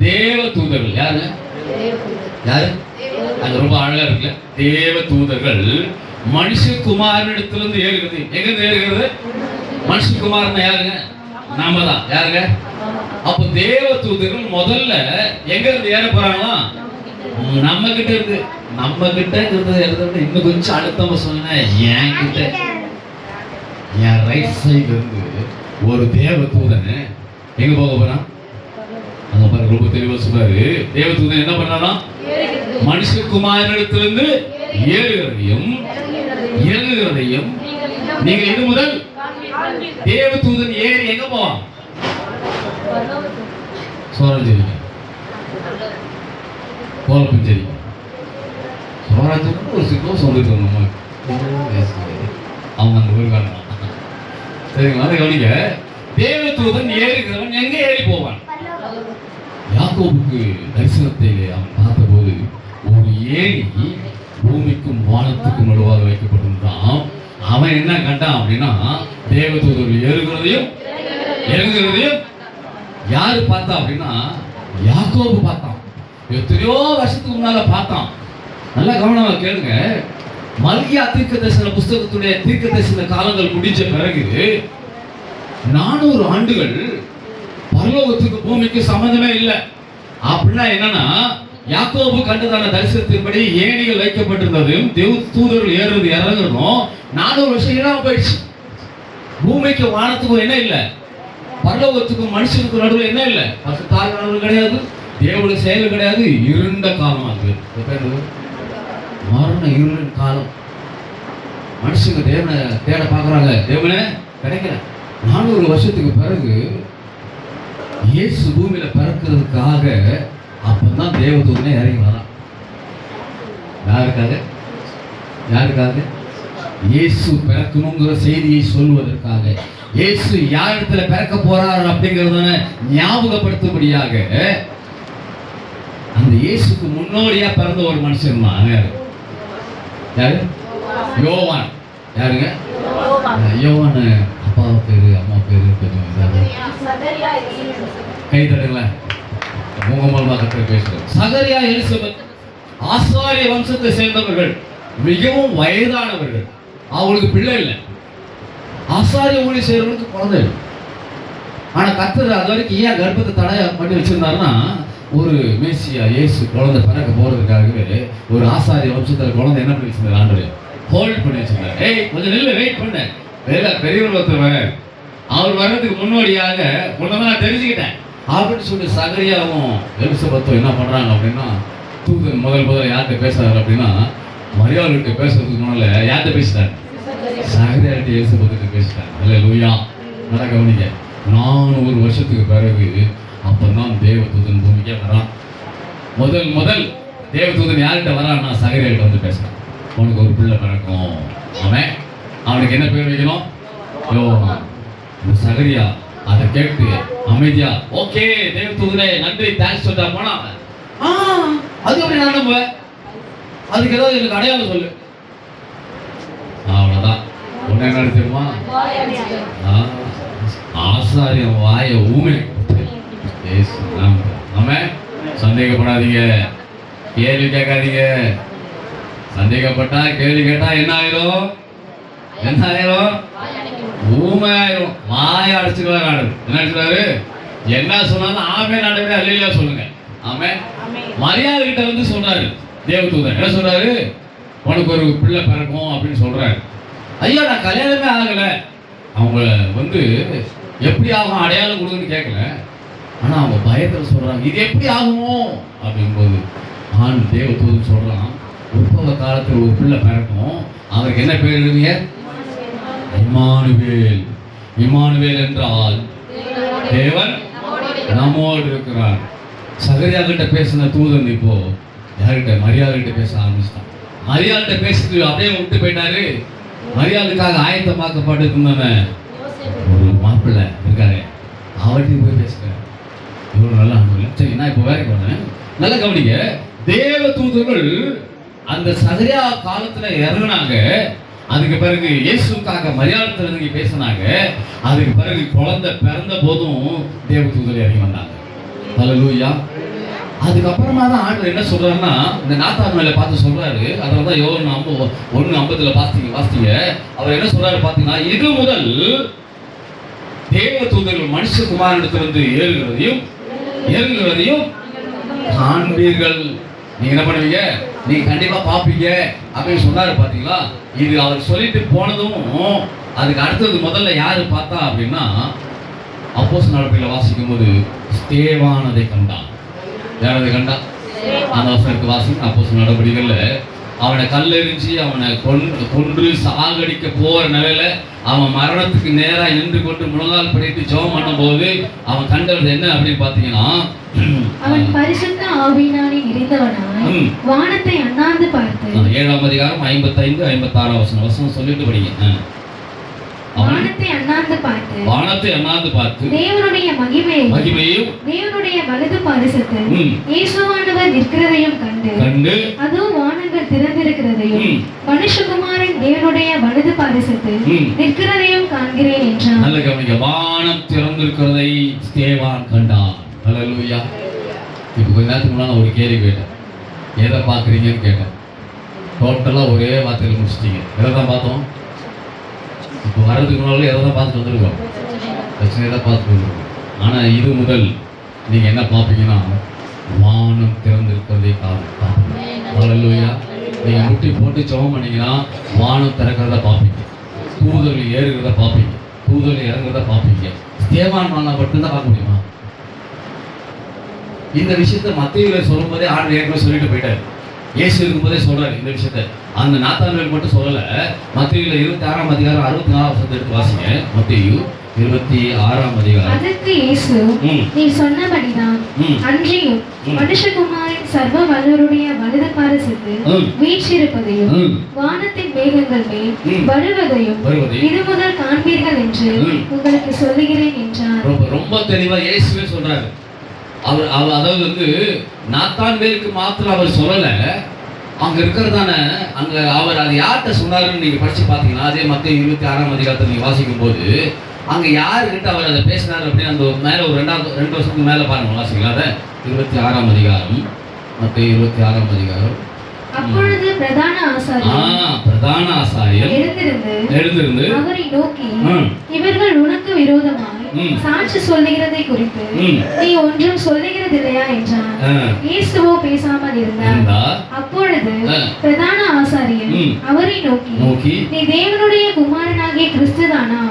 தேவ தூதர்கள். யாருங்க? யாரு? அது ரொம்ப அழகா இருக்குல்ல. தேவ தூதர்கள் மனுஷகுமாரனிடத்திலிருந்து ஏறுகிறது. எங்க ஏறுகிறது? மனுஷகுமாரன் யாருங்க? நாம தான். யாருங்க? அப்ப தேவ தூதர்கள் முதல்ல எங்க இருந்து ஏற போறாங்களா? நம்ம கிட்ட இருந்து. நம்ம கிட்ட இருக்கிறது இன்னும் கொஞ்சம் அழுத்தமா சொன்னா, என் கிட்ட, என் ரைட் சைடு இருந்து ஒரு தேவ தூதன் எங்க போக போறான்? அங்க பாருங்க, ரொம்ப தெளிவா சொல்றாரு. தேவ தூதன் என்ன பண்ணானா? மனுஷகுமாரனிடத்திலிருந்து ஏறுகிறதையும் இறங்குகிறதையும் நீங்க இது முதல் தேவ தூதன் ஏறி எங்க போவான்? சோராஜரிங்க, கோலப்பஞ்சரிங்க, சோராஜர் ஒரு சிக்கம் சொல்லிட்டு நம்ம அவங்க அந்த ஊருக்காரங்க. சரிங்களா? அதை கவனிங்க. தேவ தூதன் ஏறுகிறவன் எங்க ஏறி போவான்? யாக்கோபுக்கு தரிசனத்திலே அவன் பார்த்தபோது ஒரு ஏணி பூமிக்கும் வானத்துக்கும் நடுவாக வைக்கப்பட்டிருந்தான். அவன் என்ன கண்டான் அப்படின்னா, தேவதூதர்கள் ஏறுகிறதையும் இறங்குகிறதையும் யாரு பார்த்தா அப்படின்னா, யாக்கோபு பார்த்தான். எத்தனையோ வருஷத்துக்கு முன்னால பார்த்தான். நல்லா கவனமா கேளுங்க. மல்கியா தீர்க்க தரிசன புஸ்தகத்துடைய தீர்க்க தரிசன காலங்கள் முடிஞ்ச பிறகு 400 ஆண்டுகள் பரலோகத்துக்கு பூமிக்கு சம்பந்தமே இல்லை. அப்படின்னா என்னன்னா, யாக்கோபு கண்டதான தரிசனத்தின்படி ஏணிகள் வைக்கப்பட்டிருந்ததையும் தேவ தூதர்கள் ஏறுறது இறங்குறதும் 400 வருஷம் இல்லாம போயிடுச்சு. பூமிக்கு வானத்துக்கும் என்ன இல்லை, பரலோகத்துக்கும் மனுஷனுக்கும் நடுவில் என்ன இல்லை, பசுத்தாய் நடுவில் கிடையாது, தேவனுடைய செயல் கிடையாது. இருண்ட காலம். அது மரண இருளின் காலம். மனுஷங்க தேவனை தேட பார்க்குறாங்க, தேவனே கிடைக்கல. 400 வருஷத்துக்கு பிறகு இயேசு பூமியில பிறக்கிறதுக்காக அப்பதான் தேவதூதனே இறங்கி வரான். யாருக்காக? யாருக்காக? இயேசு பிறக்கணுங்கிற செய்தியை சொல்வதற்காக. இயேசு யார் இடத்துல பிறக்க போறார் அப்படிங்கிறத ஞாபகப்படுத்தும்படியாக அந்த இயேசுக்கு முன்னோடியா பிறந்த ஒரு மனுஷன் தான். யாரு? யோவான். யாருங்க? யோவான் அப்பா பேரு அம்மா பேரு கொஞ்சம் கை தட்டுங்கள. உங்க மூலமா கற்று பேசுறோம். சகரியா எலிசபெத் ஆசாரிய வம்சத்தை சேர்ந்தவர்கள், மிகவும் வயதானவர்கள். அவங்களுக்கு பிள்ளை இல்லை. ஆசாரிய ஊழி செய்யறவங்களுக்கு குழந்தை இல்லை. ஆனா கர்த்தர் அது வரைக்கும் ஏன் கர்ப்பத்தை தடை பண்ணி வச்சிருந்தாருன்னா, ஒரு மேசியா இயேசு குழந்தை பிறக்க போறதுக்காகவே ஒரு ஆசாரிய வம்சத்துல குழந்தை என்ன பண்ணி வச்சிருந்தாரு? ஆண்டவர் ஹோல்ட் பண்ணி வச்சிருந்தாரு. ஏய் கொஞ்சம் நில்லு, வெயிட் பண்ண. பெரியவர் ஒருத்தர் அவர் வர்றதுக்கு முன்னோடியாக உன்னதான் நான் தெரிஞ்சுக்கிட்டேன் அப்படின்னு சொல்லி சகரியாவும் எலிசபெத்தும் என்ன பண்றாங்க அப்படின்னா, தூதன் முதல் யார்கிட்ட பேசுறாரு அப்படின்னா, மரியாதைகிட்ட பேசுறதுக்கு முன்னால யார்கிட்ட பேசிட்டாரு? சகரியாட்ட எலிசபெத்துக்கிட்ட பேசிட்டாரு. அல்லேலூயா. நல்லா கவனிங்க. 400 வருஷத்துக்கு பிறகு அப்பதான் தேவதூதன் பூமிக்கே வரான். முதல் தேவதூதன் யார்கிட்ட வரான்னா, சகரியாட்ட வந்து பேசுறான். உனக்கு ஒரு பிள்ளை பிறக்கும். அவனுக்கு என்ன பேர் வைக்கணும்? யோவான். சகரியா அதை கேட்டு அமைதியா, ஓகே தேவதூதனே நன்றி தேங்க்ஸ் சொல்லிட்டா போனா, அது எப்படி நான் நம்புவேன்? அதுக்கு ஏதாவது எனக்கு அடையாளம் சொல்லு. அவ்வளவுதான். உடனே என்ன தெரியுமா? ஆசாரியம் வாய ஊமை. ஆமென். சந்தேகப்படாதீங்க, கேள்வி கேட்காதீங்க. சந்தேகப்பட்டா கேள்வி கேட்டா என்ன ஆயிரும்? என்ன ஆயிரும்? ஊமை ஆயிரும். வாய அடிச்சுக்குவாரு ஆடு. என்ன அடிச்சுவாரு? என்ன சொன்னாலும் ஆமே நாடவே அல்லையா சொல்லுங்க. ஆமே. மரியாதை கிட்ட வந்து சொல்றாரு தேவதூதன். என்ன சொல்றாரு? உனக்கு ஒரு பிள்ளை பிறக்கும் அப்படின்னு சொல்றாரு. ஐயா நான் கல்யாணமே ஆகல. அவங்க வந்து எப்படி ஆகும் அடையாளம் கொடுக்குன்னு கேட்கல. ஆனா அவங்க பயத்தில் சொல்றாங்க, இது எப்படி ஆகுமோ அப்படிங்கும்போது ஆண் தேவதூதன் சொல்றான், உற்பவ காலத்தில் ஒரு பிள்ளை பிறக்கும். அவருக்கு என்ன பேர் எழுதுங்க? இம்மானுவேல். இம்மானுவேல் என்றால் தேவன் நம்மோடு இருக்கிறார். சகரியா கிட்ட பேசின தூதன் இப்போ யார்கிட்ட? மரியாதைகிட்ட பேச ஆரம்பிச்சிட்டான். மரியாதைகிட்ட பேசிட்டு அப்படியே விட்டு போயிட்டாரு. மரியாதைக்காக ஆயத்தமாக்கப்பட்டிருந்தவன் ஒரு மாப்பிள்ளை இருக்காரு, அவர்கிட்ட போய் பேசுகிறேன். இவ்வளவு நல்லா இல்லை. சரி நான் இப்போ வேலைக்கு போனேன். நல்லா கவனிங்க. தேவ தூதர்கள் அந்த சகரியா காலத்துல இறங்கினாங்க. அதுக்கு பிறகு இயேசுக்காக மரியாதை இறங்கி பேசினாங்க. அதுக்கு பிறகு குழந்தை பிறந்த போதும் தேவ தூதர் இறங்கி வந்தாங்க. ஹல்லேலூயா. அதுக்கப்புறமா தான் ஆண்டவர் என்ன சொல்றாருன்னா, இந்த நாத்தான் மேல பார்த்து சொல்றாரு. அதனால தான் யோவான் 1:50 வாசித்தீங்க. அவர் என்ன சொல்றாரு பார்த்தீங்கன்னா, இது முதல் தேவ தூதர்கள் மனுஷகுமாரனிடத்திலிருந்து ஏறுகிறதையும் காண்பீர்கள். நீங்க என்ன பண்ணுவீங்க? நீங்க கண்டிப்பா பாப்பீங்க அப்படின்னு சொன்னாரு பாத்தீங்களா? இது அவர் சொல்லிட்டு போனதும் அதுக்கு அடுத்தது முதல்ல யாரு பார்த்தா அப்படின்னா, அப்போஸ்தலர் நடவடிக்கைகளை வாசிக்கும் போது ஸ்தேவானதை கண்டான். யாரதை கண்டா? அந்த வசனத்துக்கு வாசிக்கும். அப்போஸ்தலர் நடவடிக்கைகள்ல அவனை கல்லெறிஞ்சி அவனை கொன்று சாகடிக்க போற நிலையில அவன் மரணத்துக்கு நேராக நின்று கொண்டு முழங்கால் படித்து ஜெபம் பண்ணும் போது அவன் கண்டது என்ன அப்படின்னு பாத்தீங்கன்னா, அவன் பரிசுத்த ஆவியினாலே நிறைந்தவனாய் வானத்தை அண்ணாந்து பார்த்து 7ஆம் அதிகாரம் 55 56 வசனம் சொல்லிட்டு படிங்க. வானத்தை அண்ணாந்து பார்த்து தேவனுடைய மகிமையையும் தேவனுடைய வலது பாரிசத்தில் இயேசுவானவர் நிற்கிறதையும் கண்டு அதோ வானங்கள் திறந்திருக்கிறதையும் மனுஷகுமாரன் தேவனுடைய வலது பாரிசத்தில் நிற்கிறதையும் காண்கிறேன் என்றான். நல்ல கவனிங்க. வானம் திறந்திருக்கிறதை ஸ்தேவான் கண்டான். ஹல்லேலூயா. இப்போ கொஞ்ச நேரத்துக்கு முன்னாடி ஒரு கேள்வி கேட்டேன். எதை பார்க்குறீங்கன்னு கேட்டேன். டோட்டலாக ஒரே வார்த்தையில் முடிச்சிட்டீங்க. எதை தான் பார்த்தோம்? இப்போ வர்றதுக்கு முன்னாடி எதை தான் பார்த்துட்டு வந்துருக்கோம்? பிரச்சனையை தான் பார்த்துட்டு வந்துருக்கோம். ஆனால் இது முதல் நீங்கள் என்ன பார்ப்பீங்கன்னா, வானம் திறந்திருக்கிறதை பார்ப்பீங்க. ஹல்லேலூயா. நீங்கள் முட்டி போட்டு ஜெபம் பண்ணீங்கன்னா வானம் திறக்கிறத பார்ப்பீங்க. தூதர்கள் ஏறுகிறத பார்ப்பீங்க. தூதர்கள் இறங்குறத பார்ப்பீங்க. ஸ்தேவான் வானம் மட்டும்தான் பார்க்க முடியுமா? இந்த விஷயத்தை மத்தேயுல சொல்லும்போதே ஆண்டவர் ஏற்கனவே சொல்லிட்டு போயிட்டாரு. இயேசு இருக்கும்போதே சொல்றாரு இந்த விஷயத்தை. அந்த நாத்தான்வேல் மட்டும் சொல்லல. மத்தேயுல 26ஆம் அதிகாரம் 64 வசனத்தை எடுத்து வாசிங்க. மத்தேயு 26ஆம் அதிகாரம். அதற்கு இயேசு, நீ சொன்னபடிதான் அன்றியும் மனுஷகுமாரன் சர்வ வல்லவருடைய வலது பாரிசத்தில் வீற்றிருப்பதையும் வானத்தின் மேகங்கள் மேல் வருவதையும் இது முதல் காண்பீர்கள் என்று உங்களுக்கு சொல்லுகிறேன் என்றார். ரொம்ப தெளிவா இயேசுவே சொல்றாரு. அவர் அதாவது வந்து நாத்தான்வேலுக்கு மாத்திரம் அவர் சொல்லல, அங்க இருக்கிறதான அங்க அவர் அது யார்கிட்ட சொன்னாருன்னு நீங்க படிச்சு பாத்தீங்கன்னா, அதே மத்தேயு 26ஆம் அதிகாரத்தை நீங்க வாசிக்கும் போது அங்க யாருக்கிட்ட அவர் அதை பேசினாரு அப்படின்னு அந்த மேல ஒரு 2 வருஷத்துக்கு மேல பாருங்க, வாசிக்கலாம். அதை 26ஆம் அதிகாரம், மத்தேயு 26ஆம் அதிகாரம். அப்பொழுது பிரதான ஆசாரியர் எழுந்திருந்து அவரை நோக்கி, இவர்கள் உனக்கு விரோதமாய் சாட்சி சொல்லுகிறதை குறித்து நீ ஒன்றும் சொல்லுகிறதில்லையா என்றார். இயேசுவோ பேசாமல் இருந்தார். அப்பொழுது பிரதான ஆசாரியர் அவரை நோக்கி, நீ தேவனுடைய குமாரனாகிய கிறிஸ்துதானா?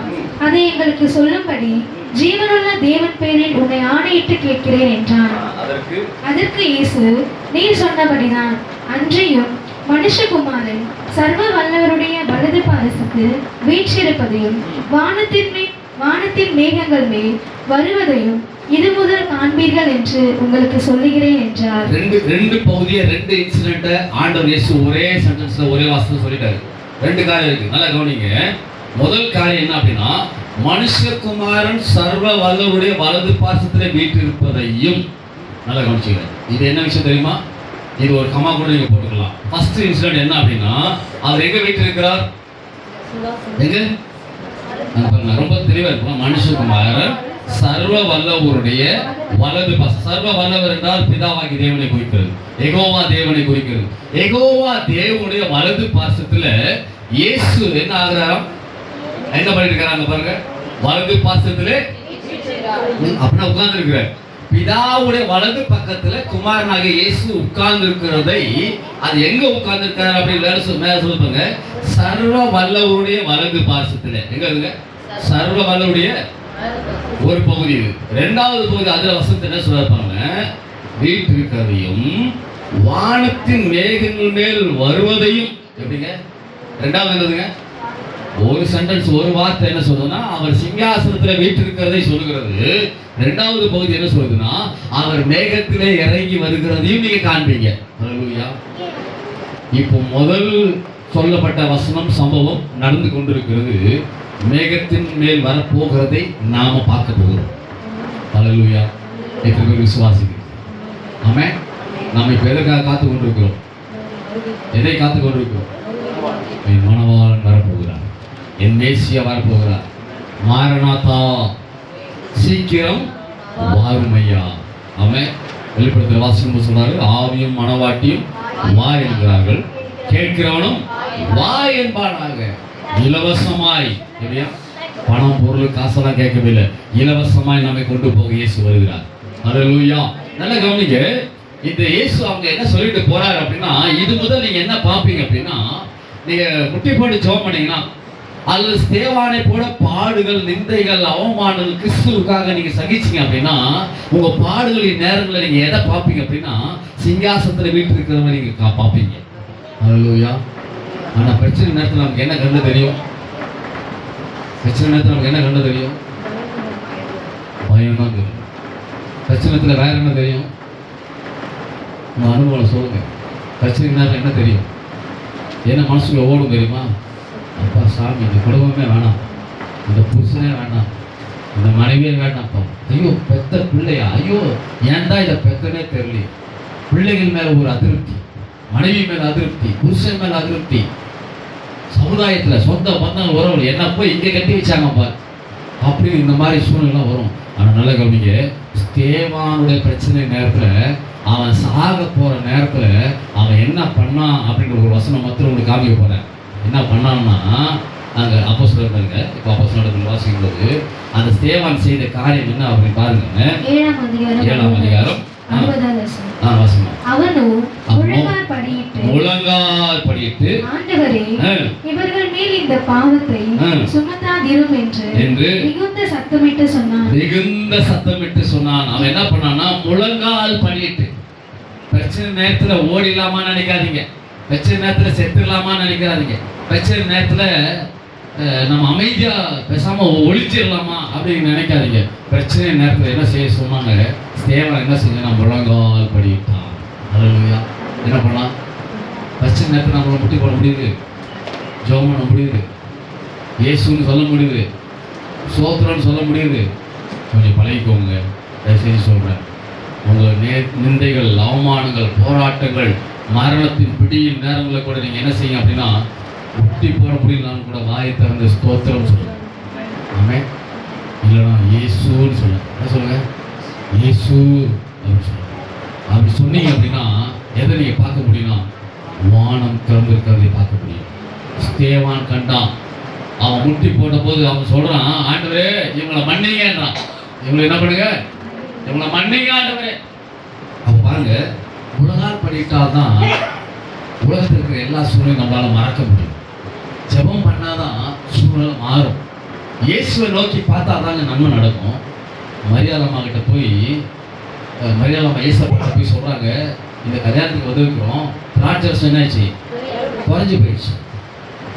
அதை எங்களுக்கு சொல்லும்படி ஜீவனுள்ள தேவன் பேரில் உன்னை ஆணையிட்டு கேட்கிறேன் என்றான். அதற்கு இயேசு, நீர் சொன்னபடிதான் அன்றியும் மனுஷகுமாரன் சர்வ வல்லவருடைய வலது பாரிசத்தில் வீற்றிருப்பதையும் வானத்தின் மேகங்கள் மேல் வருவதையும் இது முதல் காண்பீர்கள் என்று உங்களுக்கு சொல்லுகிறேன் என்றார். ரெண்டு பகுதியை 2 இன்சிடென்ட் ஆண்டவர் இயேசு ஒரே சென்டென்ஸ்ல ஒரே வாசகம் சொல்லிட்டாரு. 2 காரியம் இருக்கு, நல்லா கவனிங்க. முதல் காரியம் என்ன அப்படின்னா, மனுஷகுமாரன் சர்வ வல்லவருடைய வலது பாரிசத்திலே வீற்றிருப்பதையும். நல்லா கவனிச்சுக்கிறேன். இது என்ன விஷயம் தெரியுமா? இது ஒரு கமா கூட நீங்க போட்டுக்கலாம். ஃபர்ஸ்ட் இன்சிடென்ட் என்ன அப்படின்னா, அவர் எங்க வீற்றிருக்கிறார்? எங்க? ரொம்ப தெளிவா இருக்கும். மனுஷகுமாரன் சர்வ வல்லவருடைய வலது பாசம். சர்வ வல்லவர் என்றால் பிதாவாகி தேவனை குறிக்கிறது, யெகோவா தேவனை குறிக்கிறது. யெகோவா தேவனுடைய வலது பாசத்துல இயேசு என்ன ஆகிறாராம்? என்ன பண்ணிட்டு இருக்காங்க பாருங்க. வலது பாசத்திலே அப்படின்னா உட்கார்ந்து இருக்கிறார். பிதாவுடைய வலது பக்கத்துல குமாரனாகிய இயேசு உட்கார்ந்து இருக்கிறதை, அது எங்க உட்கார்ந்து இருக்காரு அப்படின்னு மேல சொல்லுங்க. சர்வ வல்லவருடைய வலது பாசத்துல எங்க இருக்குங்க? சர்வ வல்லவருடைய ஒரு பகுதி இது. 2வது பகுதி அதுல வசனத்தை என்ன சொல்றாங்க? வீற்றிருக்கிறதையும் வானத்தின் மேகங்கள் மேல் வருவதையும். எப்படிங்க? 2வது என்னதுங்க? ஒரு சென்டென்ஸ், ஒரு வார்த்தை என்ன சொல்றதுன்னா, அவர் சிங்காசனத்துல வீற்றிருக்கிறதை சொல்லுகிறது. 2வது பகுதி என்ன சொல்றதுன்னா, அவர் மேகத்திலே இறங்கி வருகிறதையும் நீங்க காண்பீங்க. ஹல்லேலூயா. இப்போ முதல் சொல்லப்பட்ட வசனம் சம்பவம் நடந்து கொண்டிருக்கிறது. மேகத்தின் மேல் வரப்போகிறதை நாம பார்க்க போகிறோம். ஹல்லேலூயா. எத்தனை பேர் விசுவாசிக்கிறீங்க? ஆமென். நாம இப்ப எதற்காக காத்து கொண்டிருக்கிறோம்? எதை காத்து கொண்டிருக்கிறோம்? என் மணவாளன் வரப்போகிறார், என் மேசியா வரப்போகிறார். மாரநாதா, சீக்கிரம் வாரும் ஐயா. ஆமென். வெளிப்படுத்தல் வாசிக்கும் சொன்னாரு, ஆவியும் மனவாட்டியும் வா என்கிறார்கள், கேட்கிறவனும் வா என்பானாக. இலவசமாய், இல்லையா, பணம் பொருள் காசெல்லாம் கேட்கவில்லை, இலவசமாய் நம்மை கொண்டு போக இயேசு வருகிறார். அல்லேலூயா. நல்ல கவனிங்க, இந்த இயேசு அவங்க என்ன சொல்லிட்டு போறாரு அப்படின்னா, இது முதல் நீங்க என்ன பார்ப்பீங்க அப்படின்னா, நீங்க முட்டி போட்டு ஜெபம் பண்ணீங்கன்னா, அல்லது ஸ்தேவானை போல பாடுகள், நிந்தைகள், அவமானங்கள் கிறிஸ்துவுக்காக நீங்க சகிச்சீங்க அப்படின்னா, உங்க பாடுகளின் நேரங்களில் நீங்க எதை பார்ப்பீங்க அப்படின்னா, சிங்காசனத்துல வீட்டு இருக்கிறவங்க நீங்க பார்ப்பீங்க. அல்லேலூயா. ஆனா பிரச்சனை நேரத்தில் நமக்கு என்ன கண்டு தெரியும்? பிரச்சனை நேரத்தில் நமக்கு என்ன கண்டு தெரியும்? பயம் தான் தெரியும். பிரச்சனத்தில் வேற என்ன தெரியும்? உங்க அனுபவம் சொல்லுங்க. பிரச்சனை நேரம் என்ன தெரியும்? என்ன மனசுக்குள்ள ஓடும் தெரியுமா? அப்பா சாமி, இந்த குடும்பமே வேணாம், இந்த புருஷனே வேணாம், இந்த மனைவியே வேண்டாம்ப்பா, ஐயோ பெத்த பிள்ளையா, ஐயோ ஏன் தான் இதை பெத்தனே தெரியல. பிள்ளைகள் மேல ஒரு அதிருப்தி, மனைவி மேல அதிருப்தி, புருஷன் மேல அதிருப்தி, சமுதாயத்துல சொந்த பந்தம் உறவு என்ன போய் இங்கே கட்டி வச்சாங்கப்பா அப்படின்னு இந்த மாதிரி சூழ்நிலை வரும். ஆனால் நல்ல கவனிங்க, ஸ்தேவானுடைய பிரச்சனை நேரத்துல, அவன் சாக போற நேரத்துல அவன் என்ன பண்ணான் அப்படின்ற ஒரு வசனம் மாத்திரம் உங்களுக்கு காமிக்க போறேன். என்ன பண்ணான்னா, நாங்கள் அப்போஸ்தலர் பாருங்க, இப்போ அப்போஸ்தலர்கள் வாசிக்கும் போது அந்த ஸ்தேவான் செய்த காரியம் என்ன அப்படின்னு பாருங்க. 7ஆம் அதிகாரம் முழங்கால் படியிட்டு, ஆண்டவரே, இவர்கள் மேல் இந்த பாவத்தை சுமத்தாதிரும் என்று மிகுந்த சத்தமிட்டு சொன்னான். அவன் என்ன பண்ணான்னா, முழங்கால் படியிட்டு. பிரச்சனை நேரத்துல ஓடிடலாமா நினைக்காதீங்க, பிரச்சனை நேரத்துல செத்துடலாமா நினைக்காதீங்க, பிரச்சனை நேரத்துல நம்ம அமைதியா பேசாம ஒழிச்சிடலாமா அப்படின்னு நினைக்காதீங்க. பிரச்சனை நேரத்துல என்ன செய்ய சொன்னாங்க? ஸ்தேவான் என்ன செஞ்சா? முழங்கால் படியிட்டான். அல்லேலூயா. என்ன பண்ணலாம்? பிரச்சனை நேரத்தில் நம்மளை முட்டி போட முடியுது, ஜெபம் பண்ண முடியுது, இயேசுன்னு சொல்ல முடியுது, சோத்திரம்னு சொல்ல முடியுது. கொஞ்சம் பழகிக்கோங்க. தயவுசெய்து சொல்கிறேன், உங்கள் நிந்தைகள், அவமானங்கள், போராட்டங்கள், மரணத்தின் பிடியின் நேரங்களில் கூட நீங்கள் என்ன செய்யுங்க அப்படின்னா, முட்டி போட முடியலன்னு கூட வாயை திறந்து ஸ்தோத்திரம் சொல்லுங்க. ஆமே. இல்லைனா இயேசுன்னு சொல்லுங்க. என்ன சொல்லுங்க? இயேசு அப்படின்னு சொல்லுங்க. அப்படி சொன்னீங்க அப்படின்னா எதை நீங்கள் பார்க்க முடியும்னா, வானம் திறந்திருக்கிறதை பார்க்க முடியும். ஸ்தேவான் கண்டான். அவன் முட்டி போட்ட போது அவன் சொல்றான், ஆண்டவரே இவங்களை மன்னிங்கன்றான். இவங்களை என்ன பண்ணுங்க? இவங்களை மன்னிங்க ஆண்டவரே. அப்ப பாருங்க, முழங்கால் படியிட்டால்தான் உலகத்தில் இருக்கிற எல்லா சூழ்நிலையும் நம்மளால மறக்க முடியும். ஜெபம் பண்ணாதான் சூழ்நிலை மாறும். இயேசுவை நோக்கி பார்த்தா தாங்க நன்மை நடக்கும். மரியாதம்மா கிட்ட போய், மரியாதம்மா ஏசப்பா போய் சொல்றாங்க, இந்த கல்யாணத்துக்கு வந்திருக்கிறோம், திராட்சரசம் என்னாச்சு? குறைஞ்சி போயிடுச்சு.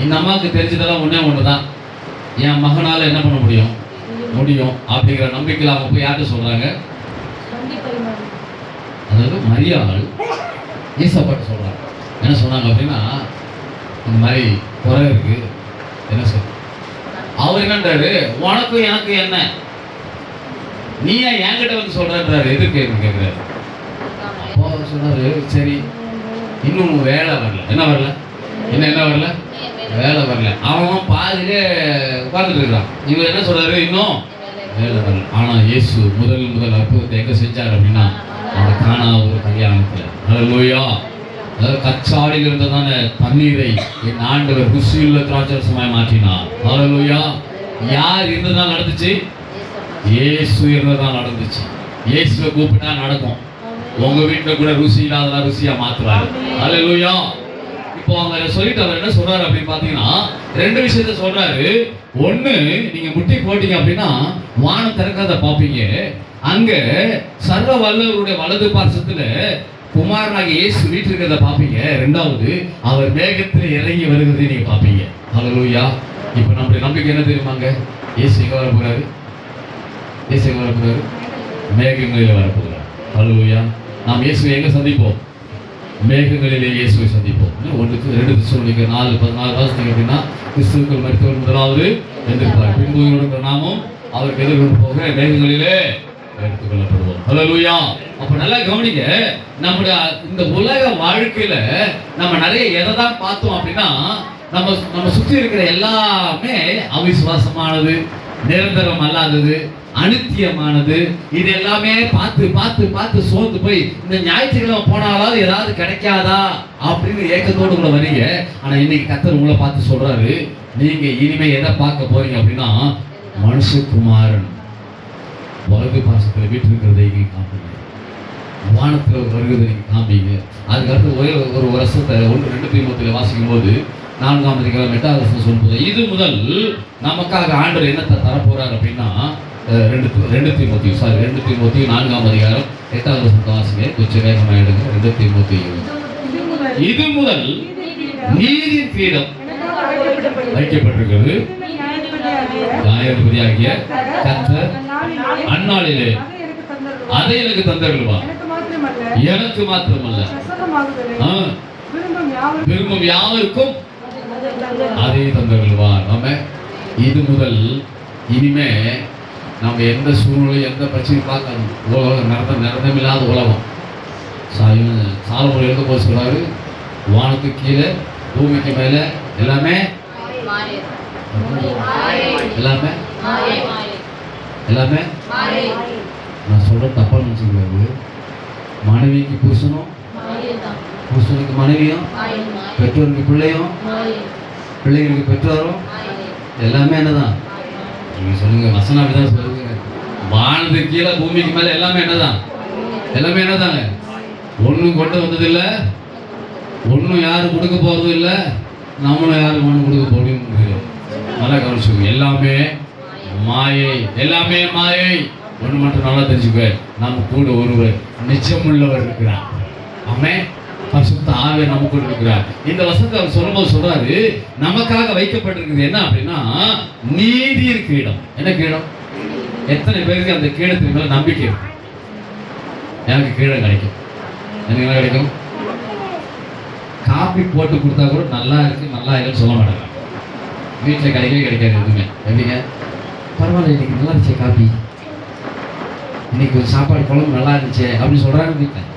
இந்த அம்மாவுக்கு தெரிஞ்சதெல்லாம் ஒன்று தான், என் மகனால என்ன பண்ண முடியும் அப்படிங்கிற நம்பிக்கையில் அவங்க போய் யார்கிட்ட சொல்றாங்க? அதாவது மரியாள் ஏசப்பாட்ட சொல்றாங்க. என்ன சொன்னாங்க அப்படின்னா, இந்த மாதிரி குறை இருக்கு. என்ன சொல்? அவர் என்னன்றாரு, உனக்கும் எனக்கு என்ன, நீ ஏன் என்கிட்ட வந்து சொல்றாரு, எதுக்கு கேட்கிறாரு. அப்போ சொன்னாரு, சரி இன்னும் வேலை வரல. என்ன வரல? என்ன வரல? வேலை வரல. அவன் பாதியிலே உட்கார்ந்துட்டு இருக்கிறான். இவர் என்ன சொல்றாரு? இன்னும் வேலை வரல. ஆனா இயேசு முதல் அற்புதத்தை எங்க செஞ்சார் அப்படின்னா, அந்த காணா ஒரு கல்யாணத்துல. அல்லேலூயா. அதாவது கச்சாடியில் இருந்ததான தண்ணீரை என் ஆண்டவர் ருசியுள்ள திராட்சரசமாய் மாற்றினார். அல்லேலூயா. யார் இருந்ததான் நடந்துச்சு? இயேசு இருந்ததான் நடந்துச்சு. இயேசுவை கூப்பிட்டா நடக்கும். உங்க வீட்டுல கூட ருசி இல்லாததான் ருசியா மாத்துறாரு. அல்லேலூயா. இப்போ அவங்க சொல்லிட்டு அவர் என்ன சொல்றாரு அப்படின்னு பாத்தீங்கன்னா, ரெண்டு விஷயத்த சொல்றாரு. ஒண்ணு, நீங்க முட்டி போட்டீங்க அப்படின்னா வானம் திறக்காத பாப்பீங்க. அங்க சர்வ வல்லவருடைய வலது பார்சத்துல குமாரனாகிய இயேசு வீட்டு இருக்கிறத பாப்பீங்க. ரெண்டாவது, அவர் மேகத்தில் இறங்கி வருகிறதை நீங்க பாப்பீங்க. அல்லேலூயா. இப்ப நம்முடைய நம்பிக்கை என்ன தெரியுமாங்க? இயேசு எங்க வர போறாரு? இயேசு எங்க வர போறாரு? மேகங்களில் வரப்போகிறார். அல்லேலூயா. நாம் இயேசுவை எங்க சந்திப்போம்? மேகங்களிலே இயேசுவை சந்திப்போம். 1-2 தெசலோனிக்கர் 4:14 வாசித்தீங்க அப்படின்னா, கிறிஸ்துவுக்குள் மரித்தவர் முதலாவது எழுந்திருப்பார், பின்பு இவருடைய நாமும் அவருக்கு எதிர்கொண்டு போக மேகங்களிலே எடுத்துக் கொள்ளப்படுவோம். அல்லேலூயா. அப்ப நல்லா கவனிங்க, நம்முடைய இந்த உலக வாழ்க்கையில நம்ம நிறைய எதை தான் பார்த்தோம் அப்படின்னா, நம்ம சுற்றி இருக்கிற எல்லாமே அவிசுவாசமானது, நிரந்தரம் அல்லாதது, அனித்தியமானது. இது எல்லாமே பார்த்து பார்த்து பார்த்து சோர்ந்து போய் இந்த ஞாயிற்றுக்கிழமை போனாலாவது ஏதாவது கிடைக்காதா அப்படின்னு ஏக்கத்தோடு கூட வரீங்க. ஆனா இன்னைக்கு கர்த்தர் உங்களை பார்த்து சொல்றாரு, நீங்க இனிமே எதை பார்க்க போறீங்க அப்படின்னா, மனுஷகுமாரன் வலது பாசத்துல வீட்டு இருக்கிறதை காமிங்க, வானத்துல வருகிறதை நீங்க காமிங்க. அதுக்கடுத்து ஒரே ஒரு வருஷத்தை 1-2 தீமோத்தேயுல வாசிக்கும் போது 4ஆம் அதிகாரம் 8வது வசனம் சொல்லும்போது, இது முதல் நமக்காக ஆண்டவர் என்னத்தை தரப்போறார் அப்படின்னா, 2 தீமோத்தேயு 4ஆம் அதிகாரம் 8வது வசனத்தை வாசிங்க, கொஞ்சம் வேகமாக எடுங்க. 2 தீமோத்தேயு. இது முதல் நீதியின் கிரீடம் வைக்கப்பட்டிருக்கிறது, நியாயாதிபதியாகிய கர்த்தர் அந்நாளிலே அதை எனக்கு தந்தருள்வா. எனக்கு மாத்திரமல்ல, விரும்பும் யாவருக்கும் அதை தந்தருள்வார். ஆமே. இது முதல் இனிமே நம்ம எந்த சூழ்நிலை எந்த பிரச்சனையும் பார்க்கணும். உலகம் நடந்தமில்லாத உலகம். சாலமோன் எழுத போது சொல்றாரு, வானத்துக்கு கீழே பூமிக்கு மேல எல்லாமே எல்லாமே எல்லாமே நான் சொல்ற தப்பா நினைச்சுக்கிறாரு. மனைவிக்கு புருஷனும், புருஷனுக்கு மனைவியும், பெற்றோருக்கு பிள்ளையும், பிள்ளைகளுக்கு பெற்றோரும் எல்லாமே என்னதான்? நீங்க சொல்லுங்க, வசனம் அப்படிதான் சொல்லுங்க. வானத்துக்கு கீழே பூமிக்கு மேல எல்லாமே என்னதான்? எல்லாமே என்னதாங்க? ஒன்றும் கொண்டு வந்தது இல்லை, ஒன்றும் யாரும் கொடுக்க போறதும் இல்லை, நம்மளும் யாரும் ஒன்றும் கொடுக்க போறதும் இல்லை. நல்லா கவனிச்சுக்கோங்க, எல்லாமே மாயை, எல்லாமே மாயை. ஒன்று மட்டும் நல்லா தெரிஞ்சுக்க, நம்ம கூட ஒருவர் நிச்சயமுள்ளவர் இருக்கிறார். ஆமென். பரிசுத்த ஆவியானவர் நம்ம கூட இருக்கிறார். இந்த வசனத்தை அவர் சொல்லும்போது சொல்றாரு, நமக்காக வைக்கப்பட்டிருக்கிறது என்ன அப்படின்னா, நீதியின் கிரீடம். என்ன கிரீடம்? எத்தனை பேருக்கு அந்த கிரீடத்தின் மேல நம்பிக்கை இருக்கு? எனக்கு கிரீடம் கிடைக்கும். எனக்கு என்ன கிடைக்கும்? காப்பி போட்டு கொடுத்தா கூட நல்லா இருக்கு நல்லா இருக்குன்னு சொல்ல மாட்டாங்க. வீட்டில் கிடைக்கவே கிடைக்காது எதுவுமே. எப்படிங்க? பரவாயில்ல, இன்னைக்கு நல்லா இருந்துச்சு காப்பி, இன்னைக்கு ஒரு சாப்பாடு குழம்பு நல்லா இருந்துச்சு அப்படின்னு சொல்றாங்க வீட்டில்.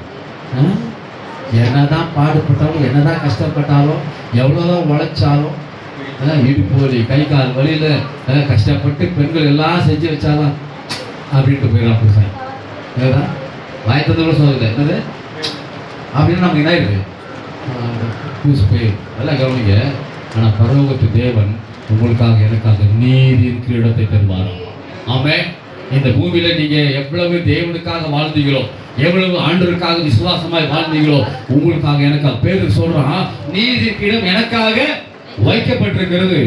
என்னதான் பாடுபட்டாலும், என்னதான் கஷ்டப்பட்டாலும், எவ்வளோதான் உழைச்சாலும், இடுப்பு வலி கை கால் வலியில் கஷ்டப்பட்டு பெண்கள் எல்லாம் செஞ்சு வச்சாதான் அப்படின்ட்டு போயிடலாம். புதுசாக ஏதான் வாய்த்தது கூட சொல்லலை என்னது அப்படின்னு நமக்கு என்ன இருக்கு பூசு போயிடும். நல்லா கவனிங்க. ஆனால் பரலோகத்து தேவன் உங்களுக்காக எனக்காக நீதியின் கிரீடத்தை தருவாராம். ஆமென். இந்த பூமியில நீங்க எவ்வளவு தேவனுக்காக வாழ்ந்தீங்களோ, எவ்வளவு ஆண்டவருக்காக விசுவாசமாய் வாழ்ந்தீங்களோ, உங்களுக்காக எனக்காக பேருக்கு சொல்றான், நீதியின் கிரீடம் எனக்காக வைக்கப்பட்டிருக்கிறது.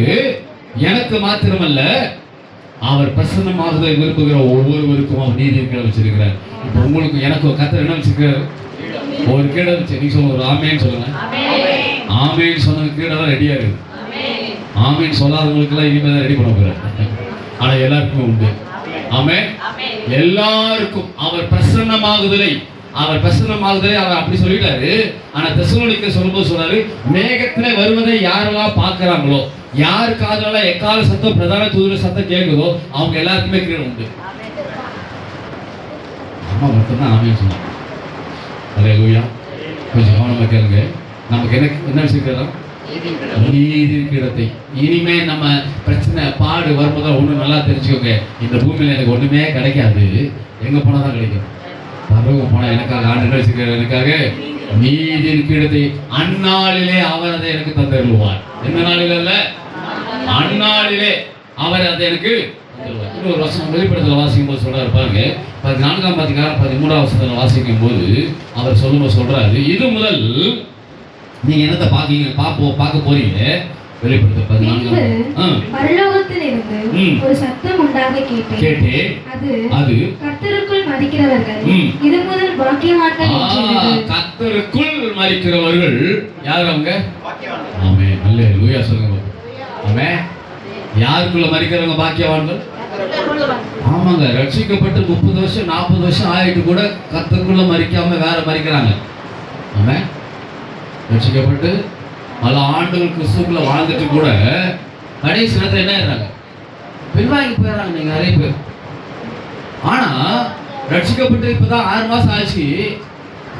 எனக்கு மாத்திரமல்ல, அவர் பிரசன்னமாகுதை விரும்புகிற ஒவ்வொருவருக்கும் அவர் நீதியின் கிரீடம் வச்சிருக்கிறார். இப்போ உங்களுக்கு எனக்கு கர்த்தர் என்ன வச்சிருக்காரு? ஒரு கிரீடம் வச்சு நீங்க சொல்லுங்க, ஒரு ஆமேன்னு சொல்லுங்க. ஆமேன்னு சொன்ன கிரீடம் ரெடியா இருக்கு. ஆமேன்னு சொல்லாதவங்களுக்கு எல்லாம் இனிமேல் ரெடி பண்ண போறாரு. ஆனா எல்லாருக்குமே உண்டு. ஆமென். எல்லாருக்கும் அவர் பிரசன்னமாகுதலை அவர் அப்படி சொல்லிட்டாரு. ஆனா தெசலோனிக்கர் சொல்லும்போது சொல்றாரு, மேகத்திலே வருவதை யாரெல்லாம் பார்க்கறாங்களோ, யாரு காதுல எக்கால சத்தம் பிரதான தூதர் சத்தம் கேட்குதோ, அவங்க எல்லாருக்குமே கிரீடம் உண்டு. அம்மா மட்டும்தான் ஆமென் சொன்னாங்க. அல்லேலூயா. கொஞ்சம் கவனமா கேளுங்க. நமக்கு என்ன வச்சிருக்கிறோம்? நீதி கிரீடத்தை. இனிமே நம்ம பிரச்சனை பாடு வரும்போது ஒண்ணு நல்லா தெரிஞ்சுக்கோங்க, இந்த பூமியில எனக்கு ஒண்ணுமே கிடைக்காது. எங்க போனா தான் கிடைக்கும்? பரலோகம் போனா எனக்காக ஆண்டு வச்சிருக்கிற எனக்காக நீதியின் கிரீடத்தை அந்நாளிலே அவர் அதை எனக்கு தந்தருள்வார். எந்த நாளில இல்ல, அந்நாளிலே அவர் அதை எனக்கு தந்தருள்வார். இன்னொரு வருஷம் வெளிப்படுத்தல வாசிக்கும் போது சொல்றாரு பாருங்க, 14ஆம் அதிகாரம் 13ஆம் வசனத்துல வாசிக்கும் போது அவர் சொல்லும்போது சொல்றாரு, இது முதல் நீங்க என்னத்தை பார்க்க போறீங்க? வெளிப்படுத்த 14 பரலோகத்திலிருந்து ஒரு சத்தம் உண்டாக கேட்டேன். அது கர்த்தருக்குள் மரிக்கிறவர்கள் இது முதல் பாக்கியவான்கள் என்றது. கர்த்தருக்குள் மரிக்கிறவர்கள் யார்? அவங்க ஆமென். அல்லேலூயா சொல்லுங்க. ஆமென். யாருக்குள்ள மரிக்கிறவங்க பாக்கியவான்கள்? ஆமாங்க. ரட்சிக்கப்பட்டு 30 வருஷம் 40 வருஷம் ஆயிட்டு கூட கர்த்தருக்குள்ள மரிக்காம வேற மரிக்கிறாங்க. ஆமென். ரட்சிக்கப்பட்டு பல ஆண்டுகள் கிறிஸ்துக்குள்ள வாழ்ந்துட்டு கூட கடைசி நேரத்தில் என்ன ஆயிடுறாங்க? பின்வாங்கி போயிடுறாங்க. நீங்க நிறைய பேர். ஆனா ரட்சிக்கப்பட்டு இப்பதான் 6 மாசம் ஆச்சு,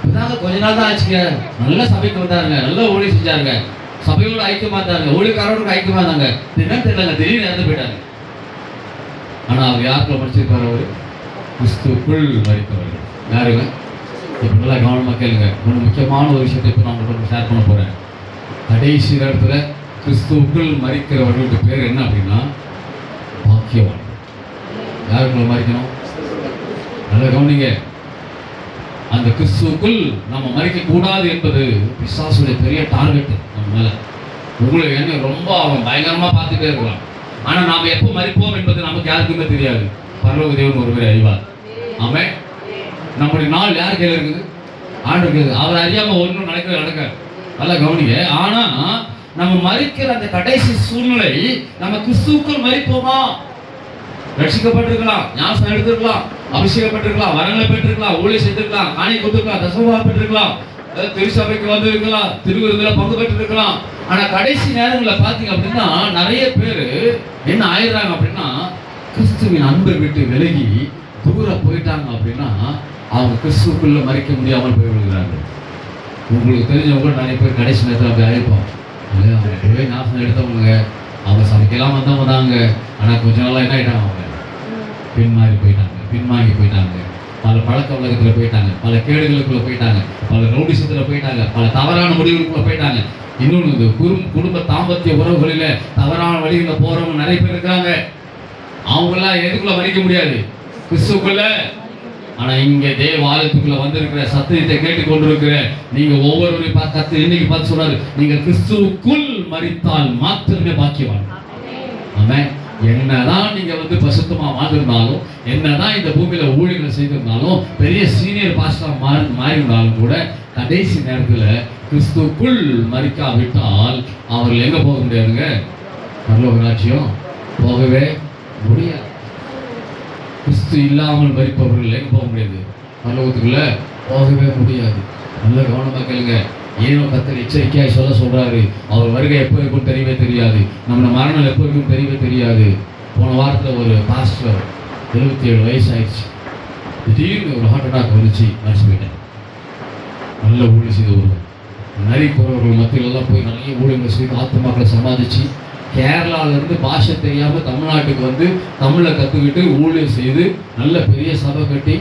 இப்பதாங்க கொஞ்ச நாள் தான் ஆச்சுங்க, நல்ல சபைக்கு வந்தாருங்க, நல்ல ஊழியம் செஞ்சாருங்க, சபையோட ஐக்கியமா இருந்தாருங்க, ஊழியக்காரோட ஐக்கியமா இருந்தாங்க. என்னன்னு தெரியலங்க, திடீர்னு இறந்து போயிட்டாங்க. ஆனா அவர் யாருக்குள்ள மறிச்சிருக்காரு? அவர் கிறிஸ்துவுக்குள் மறித்தவர்கள். யாருங்க? இப்ப நல்லா கவனமா கேளுங்க. ஒரு முக்கியமான ஒரு விஷயத்தை இப்ப நான் உங்களுக்கு ஷேர் பண்ண போறேன். கடைசி நேரத்துல கிறிஸ்துவுக்குள் மறிக்கிறவர்களுக்கு பேர் என்ன அப்படின்னா பாக்கியவான். யாருக்குள்ள மறிக்கணும்? நல்லா கவனிங்க. அந்த கிறிஸ்துவுக்குள் நம்ம மறிக்க கூடாது என்பது பிசாசுடைய பெரிய டார்கெட் நம்ம மேல. உங்களை என்ன ரொம்ப அவன் பயங்கரமா பார்த்துட்டே இருக்கலாம். ஆனா நாம எப்போ மறிப்போம் என்பது நமக்கு யாருக்குமே தெரியாது. பரலோக தேவன் ஒருவரை அறிவார். ஆமென். நம்முடைய நாள் யார் கையில இருக்குது? ஆண்டவர் கையில. அவர் அறியாம ஒன்றும் நடக்காது. நல்லா கவனிங்க. ஆனா நம்ம மறிக்கிற அந்த கடைசி சூழ்நிலை, நம்ம கிறிஸ்துவுக்குள் மறிப்போமா? ரட்சிக்கப்பட்டிருக்கலாம், ஞானம் எடுத்திருக்கலாம், அபிஷேகப்பட்டிருக்கலாம், வரங்களை பெற்றிருக்கலாம், ஊழியம் செய்திருக்கலாம், காணி கொடுத்திருக்கலாம், தசமபாகம் பெற்றிருக்கலாம், திருச்சபைக்கு வந்திருக்கலாம், திருவிருந்துல பங்கு பெற்றிருக்கலாம். ஆனா கடைசி நேரங்களில் பார்த்தீங்க அப்படின்னா நிறைய பேர் என்ன ஆயிடுறாங்க அப்படின்னா, கிறிஸ்துவின் அன்பை விட்டு விலகி தூர போயிட்டாங்க அப்படின்னா அவங்க கிறிஸ்துவுக்குள்ள மறிக்க முடியாமல் போய் விடுகிறார்கள். உங்களுக்கு தெரிஞ்சவங்க நிறைய பேர் கடைசி நேரத்தில் அப்படி ஆயிருப்பாங்க. இல்லை, அவங்க ஞாபகம் எடுத்தவங்க, அவங்க சமைக்கலாம் வந்தவங்க தாங்க. ஆனால் கொஞ்ச நாளாக என்ன ஆகிட்டாங்க? அவங்க பின்மாறி போயிட்டாங்க, பின்வாங்கி போயிட்டாங்க, பல பழக்க வழக்கத்தில் போயிட்டாங்க, பல கேடுகளுக்குள்ள போயிட்டாங்க, பல ரவுடிசத்தில் போயிட்டாங்க, பல தவறான முடிவுகளுக்குள்ள போயிட்டாங்க. இன்னொன்று, இந்த குடும்ப தாம்பத்திய உறவுகளில் தவறான வழிகளில் போறவங்க நிறைய பேர் இருக்காங்க. அவங்களாம் எதுக்குள்ள மறிக்க முடியாது? கிறிஸ்துக்குள்ள. ஆனா இங்க தேவ ஆலயத்துக்குள்ள வந்திருக்கிற சத்தியத்தை கேட்டுக்கொண்டிருக்கிற நீங்க ஒவ்வொருவரையும் பார்த்து இன்னைக்கு பார்த்து சொல்றாரு, நீங்க கிறிஸ்துவுக்குள் மரித்தால் மாத்திரமே பாக்கியவான். ஆமென். என்னதான் நீங்க பசுத்தமா வாழ்ந்திருந்தாலும், என்னதான் இந்த பூமியில ஊழியர்களை செய்திருந்தாலும், பெரிய சீனியர் பாஸ்டர் மாறியிருந்தாலும் கூட கடைசி நேரத்துல கிறிஸ்துவுக்குள் மரிக்காவிட்டால் அவர்கள் எங்க போக முடியாதுங்க? பரலோக ராஜ்யம் போகவே முடியாது. கிறிஸ்து இல்லாமல் மரிப்பவர்கள் எங்க போக முடியாது? பரலோகத்துக்குள்ள போகவே முடியாது. நல்ல கவனமா கேளுங்க. ஏனோ கர்த்தர் எச்சரிக்கையாய் சொல்றாரு, அவர் வருகை எப்போ இருக்கும் தெரியவே தெரியாது, நம்ம மரணம் எப்போ இருக்கும் தெரியவே தெரியாது. போன வாரத்தில் ஒரு பாஸ்டர் 77 வயசு ஆயிடுச்சு, திடீர்னு ஒரு ஹார்ட் அட்டாக் வந்துச்சு, மறைச்சு போயிட்டேன். நல்ல ஊழியம் செய்து வருவோம், நிறைய போறவர்கள் மத்தியிலெல்லாம் போய் நிறைய ஊழியங்கள் செய்து ஆத்மாக்களை சம்பாதிச்சு, கேரளாவிலிருந்து பாஷை தெரியாமல் தமிழ்நாட்டுக்கு தமிழை கற்றுக்கிட்டு ஊழியம் செய்து நல்ல பெரிய சபை கட்டி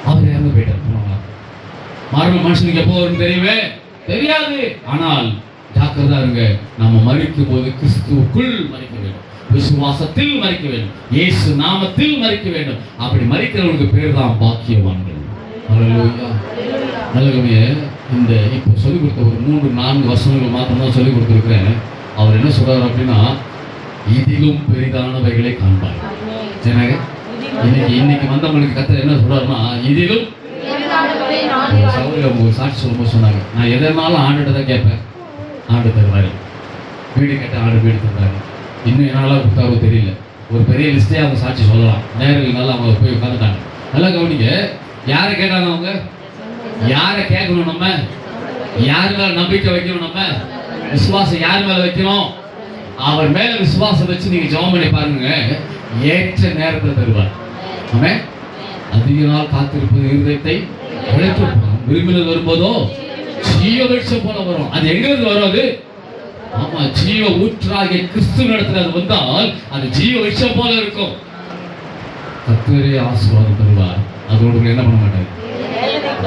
அவர் இறந்து போயிட்டார். மரணம் மனுஷனுக்கு எப்போ வரும் தெரியவே தெரியாது. ஆனால் ஜாக்கிரதா இருங்க, நம்ம மரிக்கும் போது கிறிஸ்துவுக்குள் மரிக்க வேண்டும், விசுவாசத்தில் மரிக்க வேண்டும், இயேசு நாமத்தில் மரிக்க வேண்டும். அப்படி மரிக்கிறவனுக்கு பேர் தான் பாக்கியவான்கள். ஹல்லேலூயா. நல்லவே. இந்த இப்போ சொல்லிக் கொடுத்த ஒரு 3-4 வசனங்கள் மாத்திரம் சொல்லிக் கொடுத்துருக்கிறேன். அவர் என்ன சொல்றாரு அப்படின்னா, இதிலும் பெரிதானவைகளை காண்பார். என்னங்க இன்னைக்கு வந்தவங்களுக்கு கர்த்தர் என்ன சொல்றாருன்னா, இதிலும் சௌரியம். ஒரு சாட்சி சொல்லும்போது சொன்னாங்க, நான் எதனாலும் ஆண்டுகிட்ட தான் கேட்பேன், ஆண்டு தருவாரு. வீடு கேட்ட ஆண்டு வீடு தருவாரு. இன்னும் என்னால கொடுத்தாரோ தெரியல. ஒரு பெரிய லிஸ்டே அவங்க சாட்சி சொல்லலாம். நேரங்களால அவங்க போய் உட்காந்துட்டாங்க. நல்லா கவனிங்க. யாரை கேட்டாங்க அவங்க? யாரை கேட்கணும்? நம்ம யாரு மேல நம்பிக்கை வைக்கணும்? நம்ம விசுவாசம் யார் மேல வைக்கணும்? அவர் மேல விசுவாசம் வச்சு நீங்க ஜெபம் பண்ணி பாருங்க, ஏற்ற நேரத்தில் தருவார். ஆமென். அதிக நாள் காத்திருப்பது இருதயத்தை விரும்பினது வரும்போதோ ஜீவ விருட்சம் போல வரும். அது எங்கிருந்து வரும்? அது ஆமா, ஜீவ ஊற்றாகிய கிறிஸ்து நடத்துல அது வந்தால் அது ஜீவ விருட்சம் போல இருக்கும். கர்த்தரே ஆசீர்வாதம் தருவார். அதோடு என்ன பண்ண மாட்டார்?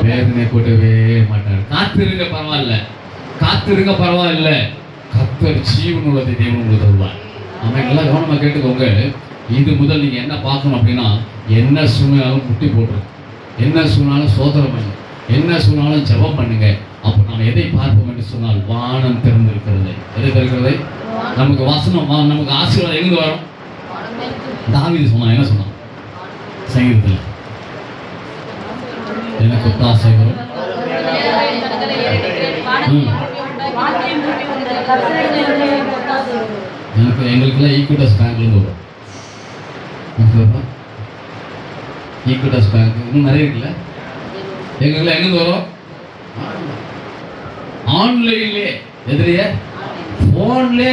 வேதனை கூட்டவே மாட்டார். காத்திருங்க பரவாயில்ல, காத்திருங்க பரவாயில்ல, கர்த்தர் ஜீவன் உள்ளதை தேவன் உங்களுக்கு தருவார். ஆமா, எல்லாம் கவனமா கேட்டுக்கோங்க. இது முதல் நீங்க என்ன பார்க்கணும் அப்படின்னா, என்ன சூழ்நிலாலும் முட்டி போடுறது, என்ன சூழ்நிலும் சோதனை பண்ணுங்க, என்ன சூழ்நிலும் ஜெபம் பண்ணுங்க. அப்போ நாம் எதை பார்ப்போம் என்று சொன்னால், வானம் திறந்திருக்கிறது. எதை திறக்கிறது? நமக்கு வசனம், நமக்கு ஆசீர்வாதம் எங்க வரும்? தாவீது சொன்னான். என்ன சொன்னான் சங்கீதத்தில்? எனக்கு ஒத்தாசை வரும். எங்களுக்குலாம் ஈக்விட்டஸ் பேங்க்லேருந்து வரும். ஈக்விட்டஸ் பேங்க் இன்னும் நிறைய இருக்குல்ல. எங்களுக்குலாம் எங்கேருந்து வரும்? ஆன்லைன்லே, எதிரியே ஃபோன்லே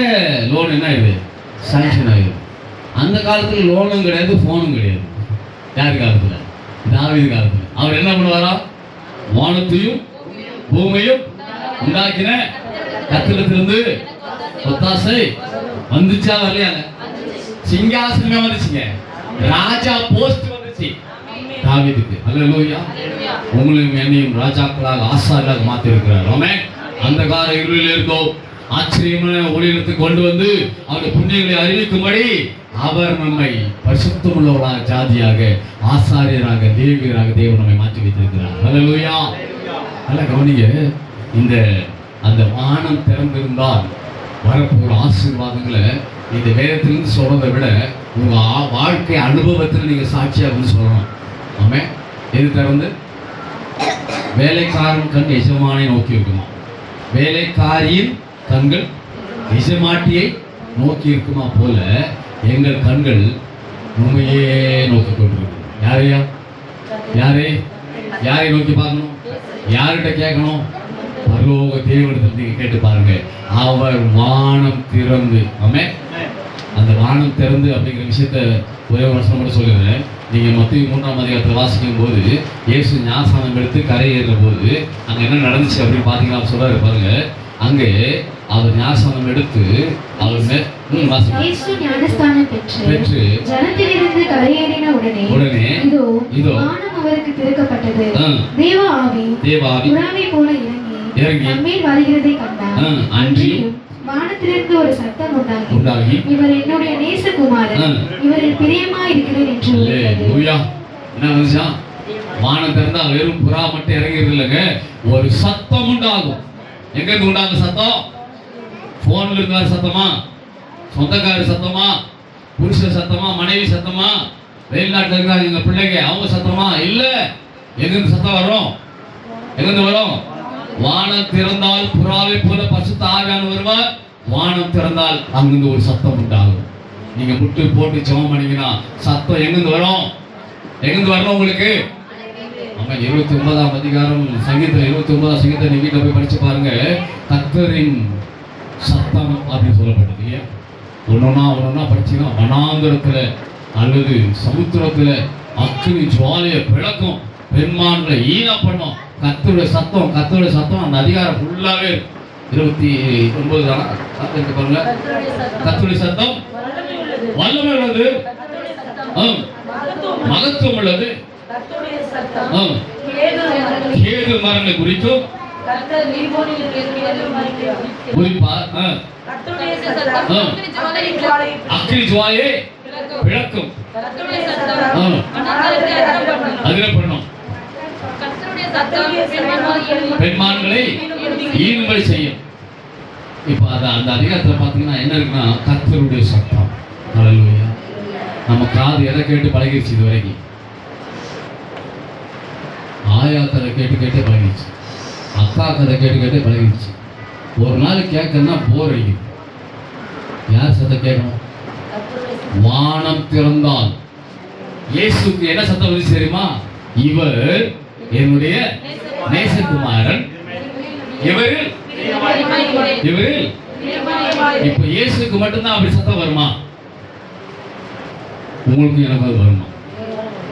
லோன் என்ன ஆயிடுது? சாங்ஷன் ஆகிடுது. அந்த காலத்தில் லோனும் கிடையாது, ஃபோனும் கிடையாது. யார் காலத்தில்? தாவீது காலத்தில். அவர் என்ன பண்ணுவாரா? வானத்தையும் பூமியையும் உண்டாக்கின கர்த்தரிடத்திலிருந்து ஒத்தாசை வந்துச்சா வரலையாங்க? சிங்காசனமே வந்துச்சுங்க. ராஜா போஸ்ட் வந்துச்சு தாவீதுக்கு. அல்லேலூயா. உங்களையும் என்னையும் ராஜாக்களாக ஆசாரியர்களாக மாத்தி இருக்கிறார். ஆமென். அந்தகார இருளில் இருந்தோம் ஆச்சரியமான ஒளியிடத்துக்கு கொண்டு வந்து அவருடைய புண்ணியங்களை அறிவிக்கும்படி அவர் நம்மை பரிசுத்தமுள்ளவர்களாக ஜாதியாக ஆசாரியராக லேவியராக தேவன் நம்மை மாற்றி வைத்திருக்கிறார். அல்லேலூயா. நல்ல கவனிங்க. இந்த அந்த வானம் திறந்திருந்தால் வரப்போகிற ஆசீர்வாதங்களை இந்த வேதத்திலிருந்து சொல்றதை விட உங்க வாழ்க்கை அனுபவத்தில் நீங்க சாட்சியாக சொல்லணும். ஆமே. எது திறந்து? வேலைக்காரன் கண் எஜமானை நோக்கி இருக்குமா, வேலைக்காரியின் கண்கள் எஜமாட்டியை நோக்கி இருக்குமா போல எங்கள் கண்கள் உண்மையே நோக்கி கொண்டிருக்கு. யாரையா? யாரை நோக்கி பார்க்கணும்? யார்கிட்ட கேட்கணும்? பரலோக தேவனிடத்தில் நீங்க கேட்டு பாருங்க. அவர் வானம் திறந்து, ஆமென். அந்த வானம் திறந்து அப்படிங்கிற விஷயத்த ஒரே ஒரு வருஷம் மட்டும் சொல்லுறேன். நீங்க மத்தேயு 3ஆம் அதிகாரத்தில் வாசிக்கும் போது இயேசு ஞானஸ்நானம் எடுத்து கரை ஏறுற போது அங்க என்ன நடந்துச்சு அப்படின்னு பாத்தீங்கன்னா சொல்றாரு பாருங்க. அங்கே அவர் ஞானஸ்நானம் எடுத்து அவர் ஞானஸ்நானம் பெற்று ஜலத்திலிருந்து கரையேறின உடனே இதோ வானம் அவருக்கு திறக்கப்பட்டது. தேவ ஆவி புறாவை போல இறங்கி நம்மேல் வருகிறதை கண்டார். அன்றியும் வானத்திலிருந்து ஒரு சத்தம் உண்டாகி இவர் என்னுடைய நேசகுமாரன், இவரில் பிரியமாய் இருக்கிறேன் என்று அல்லேலூயா. என்ன வந்துச்சா? வானம் திறந்தா வெறும் புறா மட்டும் இறங்கிறது இல்லைங்க, ஒரு சத்தம் உண்டாகும். எங்க இருந்து உண்டாகும் சத்தம்? போன்ல இருந்தாரு சத்தமா, சொந்தக்காரர் சத்தமா, புருஷ சத்தமா, மனைவி சத்தமா, வெளிநாட்டுல இருக்காங்க எங்க பிள்ளைங்க அவங்க சத்தமா? இல்ல. எங்கிருந்து சத்தம் வரும்? எங்கிருந்து வரும்? வானம் திறந்தால் புறாவை போல பரிசுத்த ஆவியானவர் வருவார். வானம் திறந்தால் அங்கிருந்து ஒரு சத்தம் உண்டாகும். நீங்க முட்டு போட்டு ஜெபம் பண்ணீங்கன்னா சத்தம் எங்கிருந்து வரும்? எங்கிருந்து வரணும் உங்களுக்கு? ஆமா. 29ஆம் அதிகாரம் சங்கீதத்தில் 29ஆம் சங்கீதத்தை நீங்க வீட்டில் போய் படிச்சு பாருங்க. கர்த்தரின் சத்தம் அப்படின்னு சொல்லப்பட்டது இல்லையா? ஒன்னொன்னா படிச்சீங்கன்னா வனாந்தரத்துல அல்லது சமுத்திரத்துல அக்கினி ஜுவாலைய பிளக்கும், பெண்மான்களை ஈன பண்ணும். கர்த்தருடைய சத்தம் அந்த அதிகாரம் ஃபுல்லாவே 29 தானா பாருங்க. கர்த்தருடைய சத்தம் வல்லமை உள்ளது, மகத்துவம் உள்ளது. கேது மரங்களை குறிக்கும் அக்கினி ஜுவாலையை பிளக்கும், அதிர பண்ணும், பெண்மான்களை ஈனும்படி செய்யும். இப்ப அந்த அதிகாரத்துல பாத்தீங்கன்னா என்ன இருக்குன்னா கர்த்தருடைய சத்தம். அல்லேலூயா. நம்ம காது எதை கேட்டு பழகிடுச்சு? இது வரைக்கும் ஆயா கதை கேட்டு பழகிடுச்சு, அக்கா கதை கேட்டு பழகிடுச்சு. ஒரு நாள் கேட்கணும்னா போர் அடிக்கும். யார் சத்தம் கேட்கணும்? வானம் திறந்தால் இயேசுக்கு என்ன சத்தம் வந்து தெரியுமா? இவர் என்னுடைய நேசகுமாரன், இவரில் இப்ப இயேசுக்கு மட்டும்தான் அப்படி சத்தம் வருமா? உங்களுக்கு எனக்கு அது வருமா?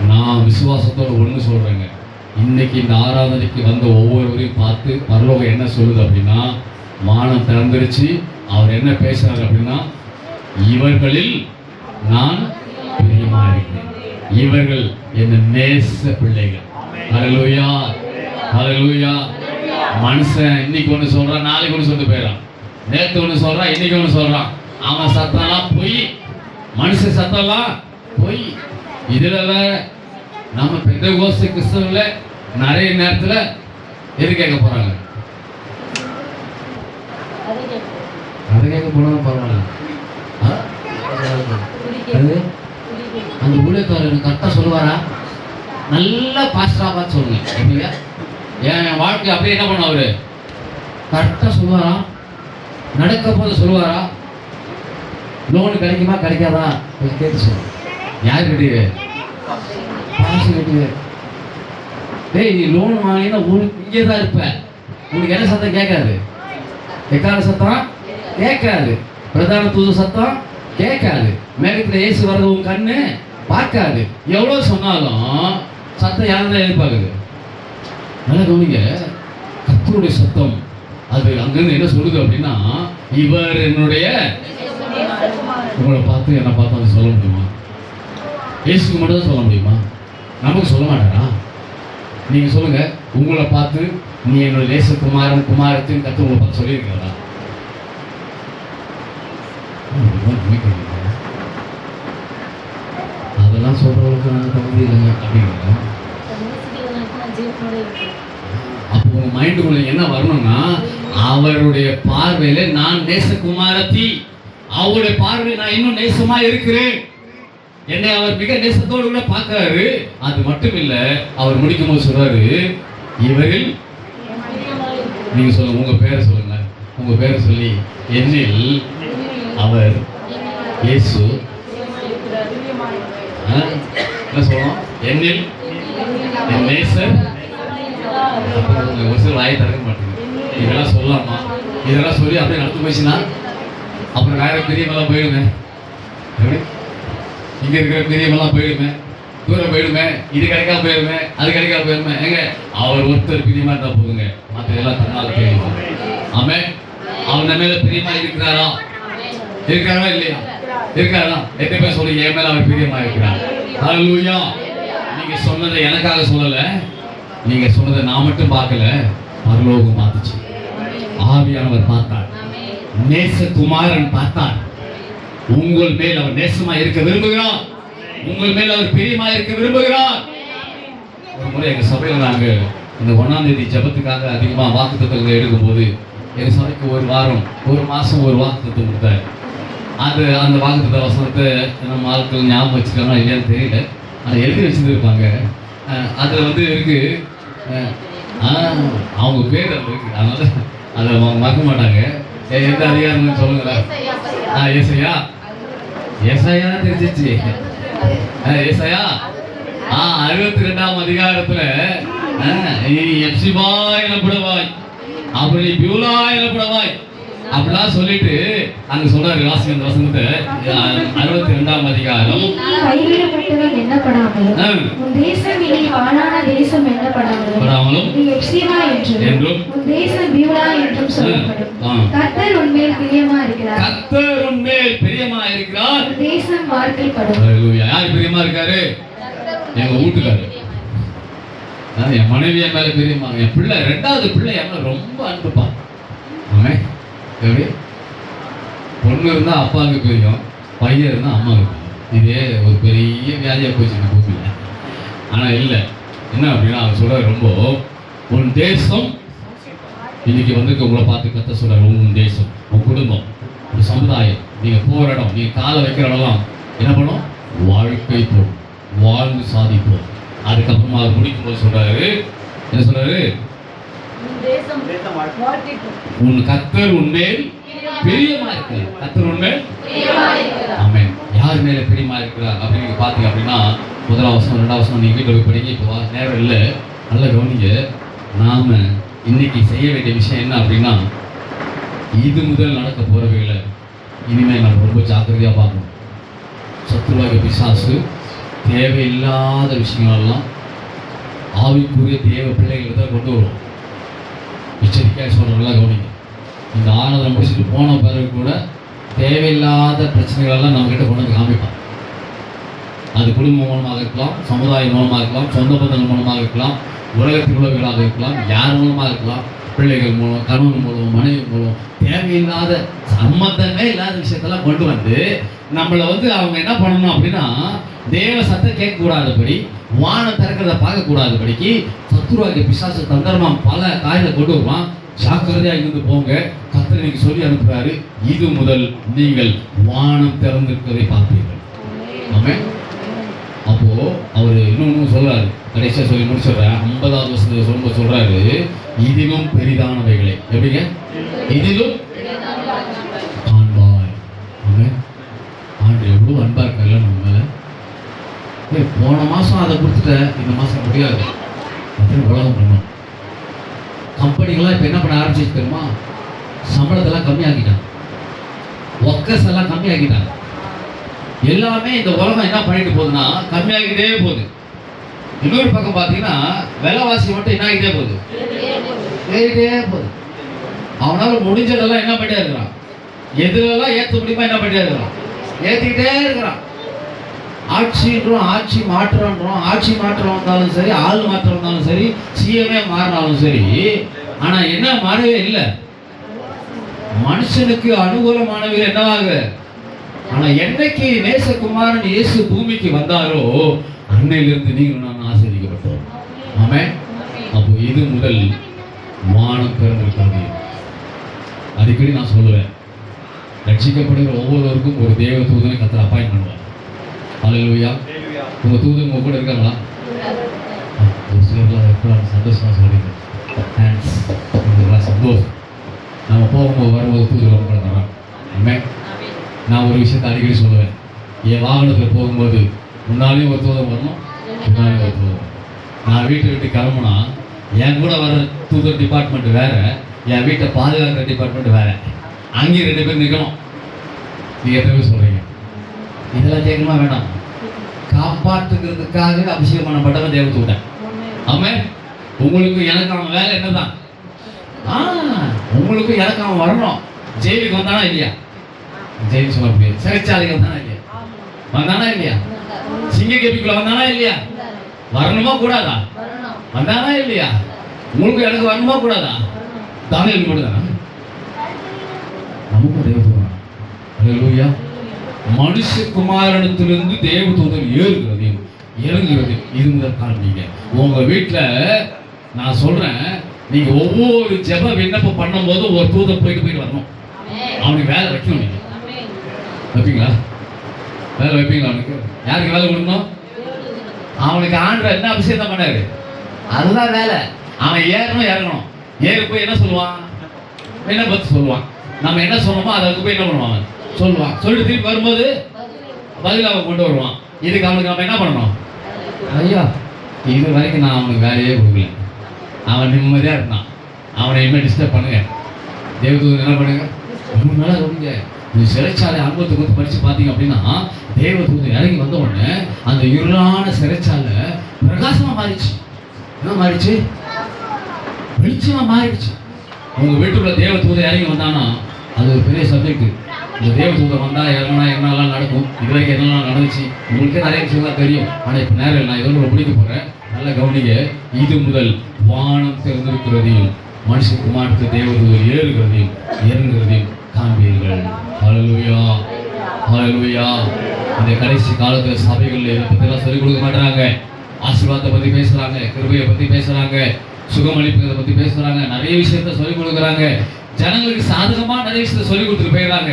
நான் விசுவாசத்தோட ஒண்ணு சொல்றேங்க. இன்னைக்கு இந்த ஆராதனைக்கு வந்த ஒவ்வொருவரையும் பார்த்து பரலோகம் என்ன சொல்லுது அப்படின்னா, வானம் திறந்துருச்சு. அவர் என்ன பேசுறாரு அப்படின்னா, இவர்களில் நான் பிரியமா இருக்கிறேன், இவர்கள் என் நேச பிள்ளைகள். அல்லேலூயா, அல்லேலூயா. மனுஷன் இன்னைக்கு ஒன்று சொல்றான், நாளைக்கு ஒன்று சொல்லிட்டு போயிடறான். நேற்று ஒன்று சொல்றான், இன்னைக்கு ஒன்று சொல்றான். அவன் சத்தம்லாம் பொய், மனுஷன் சத்தம்லாம் பொய். இதுல நம்ம பெந்தேகோஸ்து கிறிஸ்தவர்கள நிறைய நேரத்துல எது கேட்க போறாங்க? அதை கேட்க போனாலும் பரவாயில்ல. அந்த ஊழியக்காரர் கரெக்டா சொல்லுவாரா? நல்லா பாஸ்டரா பார்த்து சொல்லுங்க. எப்படிங்க என் வாழ்க்கை அப்படியே என்ன பண்ண அவரு கரெக்டா சொல்லுவாரா? நடக்க போது சொல்லுவாரா? லோன் கிடைக்குமா கிடைக்காதா கொஞ்சம் கேட்டு சொல்லுங்க. யாரு கட்டிடு? காசு கட்டிடு. டேய், நீ லோன் வாங்கினா உனக்கு இங்கே தான் இருப்ப. உனக்கு என்ன சத்தம் கேட்காது? எக்கால சத்தம் கேட்காது, பிரதான தூது சத்தம் கேட்காது, மேகத்துல ஏசு வர்றது உன் கண்ணு பார்க்காது. எவ்வளவு சொன்னாலும் சத்தம் யாருதான் எதிர்பார்க்குது? நல்லா கவனிங்க. கர்த்தருடைய சத்தம் அது அங்கிருந்து என்ன சொல்லுது அப்படின்னா, இவர் என்னுடைய. உங்களை பார்த்து என்ன பார்த்து அது சொல்ல முடியுமா? இயேசுக்கு மட்டும் தான் சொல்ல முடியுமா? நமக்கு சொல்ல மாட்டாரா? நீங்க சொல்லுங்க, உங்களை பார்த்து நீ என்னோட நேசகுமாரன் குமாரத்தின் கத்து உங்களை பார்த்து சொல்லியிருக்கீங்களா? அதெல்லாம் சொல்றவங்களுக்கு நாங்கள் தகுதி இல்லைங்க அப்படிங்கிறோம். அப்போ உங்க மைண்டுக்குள்ள என்ன வரணும்னா, அவருடைய பார்வையில நான் நேசகுமாரத்தி, அவருடைய பார்வையில் நான் இன்னும் நேசமா இருக்கிறேன். என்னை அவர் மிக நேசத்தோடு கூட பார்க்கிறாரு. அது மட்டும் இல்ல, அவர் முடிக்கும் போது சொல்றாரு, இவரில் நீங்க சொல்லுங்க, உங்க பேரை சொல்லுங்க, உங்க பேரை சொல்லி என்னில் அவர் இயேசு என்ன சொல்லணும், என்னில் என் நேசர். ஒரு சில வாயை திறக்க மாட்டேங்குது. இதெல்லாம் சொல்லலாமா? இதெல்லாம் சொல்லி அப்படியே நடத்து போயிடுச்சுன்னா அப்புறம் வேற பெரியவெல்லாம் போயிடுங்க. எப்படி இங்க இருக்கிற பெரியவெல்லாம் போயிடுமே, தூரம் போயிடுமே, இது கிடைக்காம போயிடுமே, அது கிடைக்காம போயிடுமே. எங்க அவர் ஒருத்தர் பிரியமா இருந்தா போதுங்க, மற்ற எல்லாம் தன்னால தெரியும். ஆமே, அவன் மேல பிரியமா இருக்கிறாரா? இருக்காரா இல்லையா? இருக்காரா? எத்தனை பேர் சொல்லி என் மேல அவர் பிரியமா இருக்கிறார்? ஹல்லேலூயா. நீங்க சொன்னதை எனக்காக சொல்லல, நீங்க சொன்னதை நான் மட்டும் பார்க்கல, பரலோகம் பார்த்துச்சு. ஆவியானவர் பார்த்தார், நேசகுமாரன் பார்த்தார். உங்கள் மேல் அவர் நேசமா இருக்க விரும்புகிறார், உங்கள் மேல் அவர் பிரியமா இருக்க விரும்புகிறார். ஒரு முறை எங்க சபையில நாங்க இந்த 1ஆம் தேதி ஜபத்துக்காக அதிகமா வாக்குத்தத்தங்களை எடுக்கும் போது எங்க சபைக்கு ஒரு வாரம் ஒரு மாசம் ஒரு வாக்குத்தத்தம் கொடுத்தாரு. அது அந்த வாக்குத்தத்த வசனத்தை நம்ம ஆட்கள் ஞாபகம் வச்சுக்கலாம் இல்லையான்னு தெரியல, அதை எழுதி வச்சுருப்பாங்க. அதில் வந்து இருக்கு, அவங்க பேர் அது இருக்கு, அதனால அதை அவங்க மறக்க மாட்டாங்க. எந்த அதிகாரம்னு சொல்லுங்களேன். ஏசாயா, ஏசாயா தெரிஞ்சிச்சு. ஏசாயா 62ஆம் அதிகாரத்துல எப்சிபா எனப்படுவாய், அப்புறம் நீ பியூலா எனப்படுவாய் அப்படிலாம் சொல்லிட்டு அங்க சொல்றாரு. வாசிங்க அந்த வசனத்தை. 62ஆம் அதிகாரம். கைவிடப்பட்டவன் எண்ணப்படாமலும் உன் தேசம் இனி பாழான தேசம் எண்ணப்படாமலும் நீ எப்சிபா என்றும் உன் தேசம் பியூலா என்றும் சொல்லப்படும். கர்த்தர் உன்மேல் பிரியமா இருக்கிறார், கர்த்தர் உன்மேல் பிரியமா இருக்கிறார், தேசம் வாழ்க்கைப்படும். ஹல்லேலூயா. யார் பிரியமா இருக்காரு? எங்க வீட்டுக்காரரு. என் மனைவி என் மேல பிரியமா, என் பிள்ளை 2வது பிள்ளை என் மேல ரொம்ப அன்புப்பா. ஆமே, எப்படி பொண்ணு இருந்தா அப்பாவுக்கு பிரியும், பையன் இருந்தா அம்மாவுக்கு பிரியும். இதே ஒரு பெரிய வியாதியா போச்சு இந்த பூமியில. ஆனா இல்லை என்ன அப்படின்னா, அவர் சொல்றாரு, ரொம்ப உன் தேசம் இன்னைக்கு வந்து உங்களை பார்த்து கத்த சொல்றாரு, உன் தேசம், உன் குடும்பம், ஒரு சமுதாயம், நீங்க போற இடம், நீங்க காலை வைக்கிற இடம்லாம் என்ன பண்ணும்? வாழ்க்கை போடும், வாழ்ந்து சாதிப்போம். அதுக்கப்புறமா அவர் முடிக்கும் போது சொல்றாரு, என்ன சொல்றாரு? உன் கர்த்தர் உன்மேல் பிரியமா இருக்கிறார், கர்த்தர் உன்மேல். ஆமென். யார் மேல பிரியமா இருக்கிறார் அப்படின்னு நீங்க பாத்தீங்க அப்படின்னா, 1ஆம் வசனம் 2ஆம் வசனம் நீங்க வீட்டில் போய் படிங்க. இப்போ நேரம் இல்லை, நல்ல கவனிங்க. நாம இன்னைக்கு செய்ய வேண்டிய விஷயம் என்ன அப்படின்னா, இது முதல் நடக்க போறவைகளை இனிமேல் நம்ம ரொம்ப ஜாக்கிரதையா பார்க்கணும். சத்துருவாகிய பிசாசு தேவையில்லாத விஷயங்களெல்லாம் ஆவிக்குரிய தேவ பிள்ளைகளை தான் கொண்டு வருவோம். எச்சரிக்கையாக சொல்கிறவங்களாம் கவனிங்க. இந்த ஆராதனை முடிச்சுட்டு போன பிறகு கூட தேவையில்லாத பிரச்சனைகளெல்லாம் நம்மக்கிட்ட கொண்டு வந்து காமிப்பான். அது குடும்பம் மூலமாக இருக்கலாம், சமுதாயம் மூலமாக இருக்கலாம், சொந்த பந்தங்கள் மூலமாக இருக்கலாம், உலகத்தில் உள்ளவர்களாக இருக்கலாம், யார் மூலமாக இருக்கலாம், பிள்ளைகள் மூலம், கணவன் மூலம், மனைவி மூலம், தேவையில்லாத சம்மந்தமே இல்லாத விஷயத்தெல்லாம் கொண்டு வந்து நம்மளை வந்து அவங்க என்ன பண்ணணும் அப்படின்னா, தேவ சத்தம் கேட்கக்கூடாதபடி, வானம் திறக்கிறத பார்க்கக்கூடாதபடிக்கு சத்துருவாகிய பிசாசு தந்திரமா பல காரியத்தை கொண்டு வருவான். ஜாக்கிரதையா இருந்து போங்க. கர்த்தர் இன்னைக்கு சொல்லி அனுப்புறாரு, இது முதல் நீங்கள் வானம் திறந்திருக்கிறதை பார்ப்பீர்கள். ஆமென். அப்போ அவர் இன்னொன்னு சொல்றாரு, கடைசியா சொல்லி முடிச்சிடுறேன். 50வது வருஷத்துல சொல்லும்போது சொல்றாரு, இதிலும் பெரிதானவைகளை, எப்படிங்க? இதிலும் காண்பாய். ஆமென். ஆண்டு எவ்வளவு அன்பா இருக்கார்ல நம்ம மேல. போன மாசம் அதை கொடுத்துட்ட, இந்த மாசம் முடியாது அப்படின்னு உலகம் பண்ணும். கம்பெனிகள்லாம் இப்போ என்ன பண்ண ஆரம்பிச்சு தெரியுமா? சம்பளத்தெல்லாம் கம்மியாக்கிட்டாங்க, ஒர்க்கர்ஸ் எல்லாம் கம்மியாக்கிட்டாங்க. எல்லாமே இந்த உலகம் என்ன பண்ணிட்டு போகுதுன்னா கம்மியாகிட்டே போகுது. இன்னொரு பக்கம் பார்த்தீங்கன்னா விலைவாசி மட்டும் என்ன ஆகிட்டே போகுது, ஏறிட்டே போகுது. அவனால முடிஞ்சதெல்லாம் என்ன பண்ணிட்டே இருக்கிறான், எதுலெல்லாம் ஏற்ற முடியுமா என்ன பண்ணிட்டே இருக்கிறான், ஏற்றிக்கிட்டே இருக்கிறான். ஆட்சின்றோம், ஆட்சி மாற்றம்ன்றோம், ஆட்சி மாற்றம் வந்தாலும் சரி, ஆள் மாற்றம் வந்தாலும் சரி, சிஎம்ஏ மாறினாலும் சரி, ஆனா என்ன மாறவே இல்லை, மனுஷனுக்கு அனுகூலமானவர் என்னவாக. ஆனா என்னைக்கு நேசகுமாரன் இயேசு பூமிக்கு வந்தாரோ அன்னையிலிருந்து நீங்கள் நான் ஆசீர்வதிக்கப்பட்டோம். ஆமென். அப்போ இது முதல் வானம் திறந்திருக்கிறது. அடிக்கடி நான் சொல்லுவேன், ரட்சிக்கப்படுகிற ஒவ்வொருவருக்கும் ஒரு தேவ தூதனை கர்த்தர் அப்பாயின்ட் பண்ணுவார். ஹல்லேலூயா. உங்க தூதன் உங்க கூட இருக்காங்களா? ஒரு சிலர்லாம் எப்போ சந்தோஷமா சொல்றீங்க. தேங்க்ஸ். சந்தோஷம். நம்ம போகும்போது வரும்போது தூதர் வந்து தரோம். ஆமென். நான் ஒரு விஷயத்தை அடிக்கடி சொல்லுவேன், என் வாகனத்தில் போகும்போது முன்னாலேயும் ஒரு தூதம் வரணும், முன்னாலேயும் ஒரு தூதம். நான் வீட்டை விட்டு கிளம்புனா என் கூட வர தூதர் டிபார்ட்மெண்ட் வேற, என் வீட்டை பாதுகாக்கிற டிபார்ட்மெண்ட் வேற. அங்கேயும் 2 பேர் நிற்கணும். நீங்க எத்தனை பேர் சொல்றீங்க? இதெல்லாம் கேட்கணுமா வேண்டாம்? காப்பாற்றுக்கிறதுக்காக அபிஷேகம் பண்ணப்பட்டவன் தேவ தூதன். ஆமென். உங்களுக்கு எனக்கு அவன் வேலை என்னதான்? உங்களுக்கு எனக்கு அவன் வரணும். ஜெயிலுக்கு வந்தானா இல்லையா? ஜெயில் சொல்ல முடியாது. சிறைச்சாலைக்கு வந்தானா இல்லையா? வந்தானா இல்லையா? சிங்க கேபிக்குள்ள வந்தானா இல்லையா? வரணுமா கூடாதா? வந்தானா இல்லையா? உங்களுக்கு எனக்கு வரணுமா கூடாதா? தானியேல் மட்டும்தானா? நமக்கு தேவதூதன். ஹல்லேலூயா. மனுஷகுமாரனிடத்திலிருந்து தேவதூதன் ஏறுகிறது இறங்குகிறது. இது முதல் காண்பீங்க. உங்க வீட்டுல நான் சொல்றேன், நீங்க ஒவ்வொரு ஜெப விண்ணப்பம் பண்ணும் போது ஒரு தூதன் போயிட்டு வரணும். அவனுக்கு வேலை வைக்கணும். நீங்க வைப்பீங்களா? வேலை வைப்பீங்களா? அவனுக்கு யாருக்கு வேலை கொடுக்கணும்? அவனுக்கு ஆண்டவர் என்ன அபிஷேகம் பண்ணாரு, அதுதான் வேலை. அவன் ஏறணும், இறங்கணும். ஏறி போய் என்ன சொல்லுவான்? என்ன பத்தி சொல்லுவான். நம்ம என்ன சொன்னோமோ அதுக்கு போய் என்ன பண்ணுவான்? சொல்லுவான். சொல்லிட்டு திருப்பி வரும்போது பதில் அவன் கொண்டு வருவான். இதுக்கு அவனுக்கு நம்ம என்ன பண்ணணும்? ஐயா, இது வரைக்கும் நான் அவனுக்கு வேலையே கொடுக்கல. அவன் நிம்மதியாக இருந்தான். அவனை இனிமேல் டிஸ்டர்ப் பண்ணுங்க. தேவதூதன் என்ன பண்ணுங்க? 3 நாளாக கொடுங்க. இந்த சிறைச்சாலை அனுபவத்தை கொடுத்து படித்து பார்த்தீங்க அப்படின்னா, தேவதூதன் இறங்கி வந்த உடனே அந்த இருளான சிறைச்சாலை பிரகாசமாக மாறிடுச்சு. என்ன மாறிடுச்சு? வெளிச்சமாக மாறிடுச்சு. உங்கள் வீட்டுக்குள்ள தேவதூதன் இறங்கி வந்தானா அது ஒரு பெரிய சப்ஜெக்ட். இந்த தேவதூதன் வந்தால் இறங்கினா என்னெல்லாம் நடக்கும், இது வரைக்கும் என்னெல்லாம் நடந்துச்சு உங்களுக்கே நிறைய விஷயம்லாம் தெரியும். ஆனால் இப்போ நேரம் நான் இதோட முடிக்க போகிறேன். நல்ல கவனிங்க. இது முதல் வானம் திறந்திருக்கிறதையும் மனுஷகுமாரனுக்கு தேவதூதன் ஏறுகிறதையும் இறங்குகிறதையும் காண்பீர்கள். ஹல்லேலூயா, ஹல்லேலூயா. இந்த கடைசி காலத்தில் சபைகளில் இதை பற்றிலாம் சொல்லிக் கொடுக்க மாட்டாங்க. ஆசீர்வாதத்தை பற்றி பேசுகிறாங்க, கிருபையை பற்றி பேசுகிறாங்க, சுகமளிப்பதை பற்றி பேசுகிறாங்க, நிறைய விஷயத்த சொல்லிக் கொடுக்குறாங்க. ஜனங்களுக்கு சாதகமாக நிறைய விஷயத்தை சொல்லிக் கொடுத்துட்டு போயிடுறாங்க.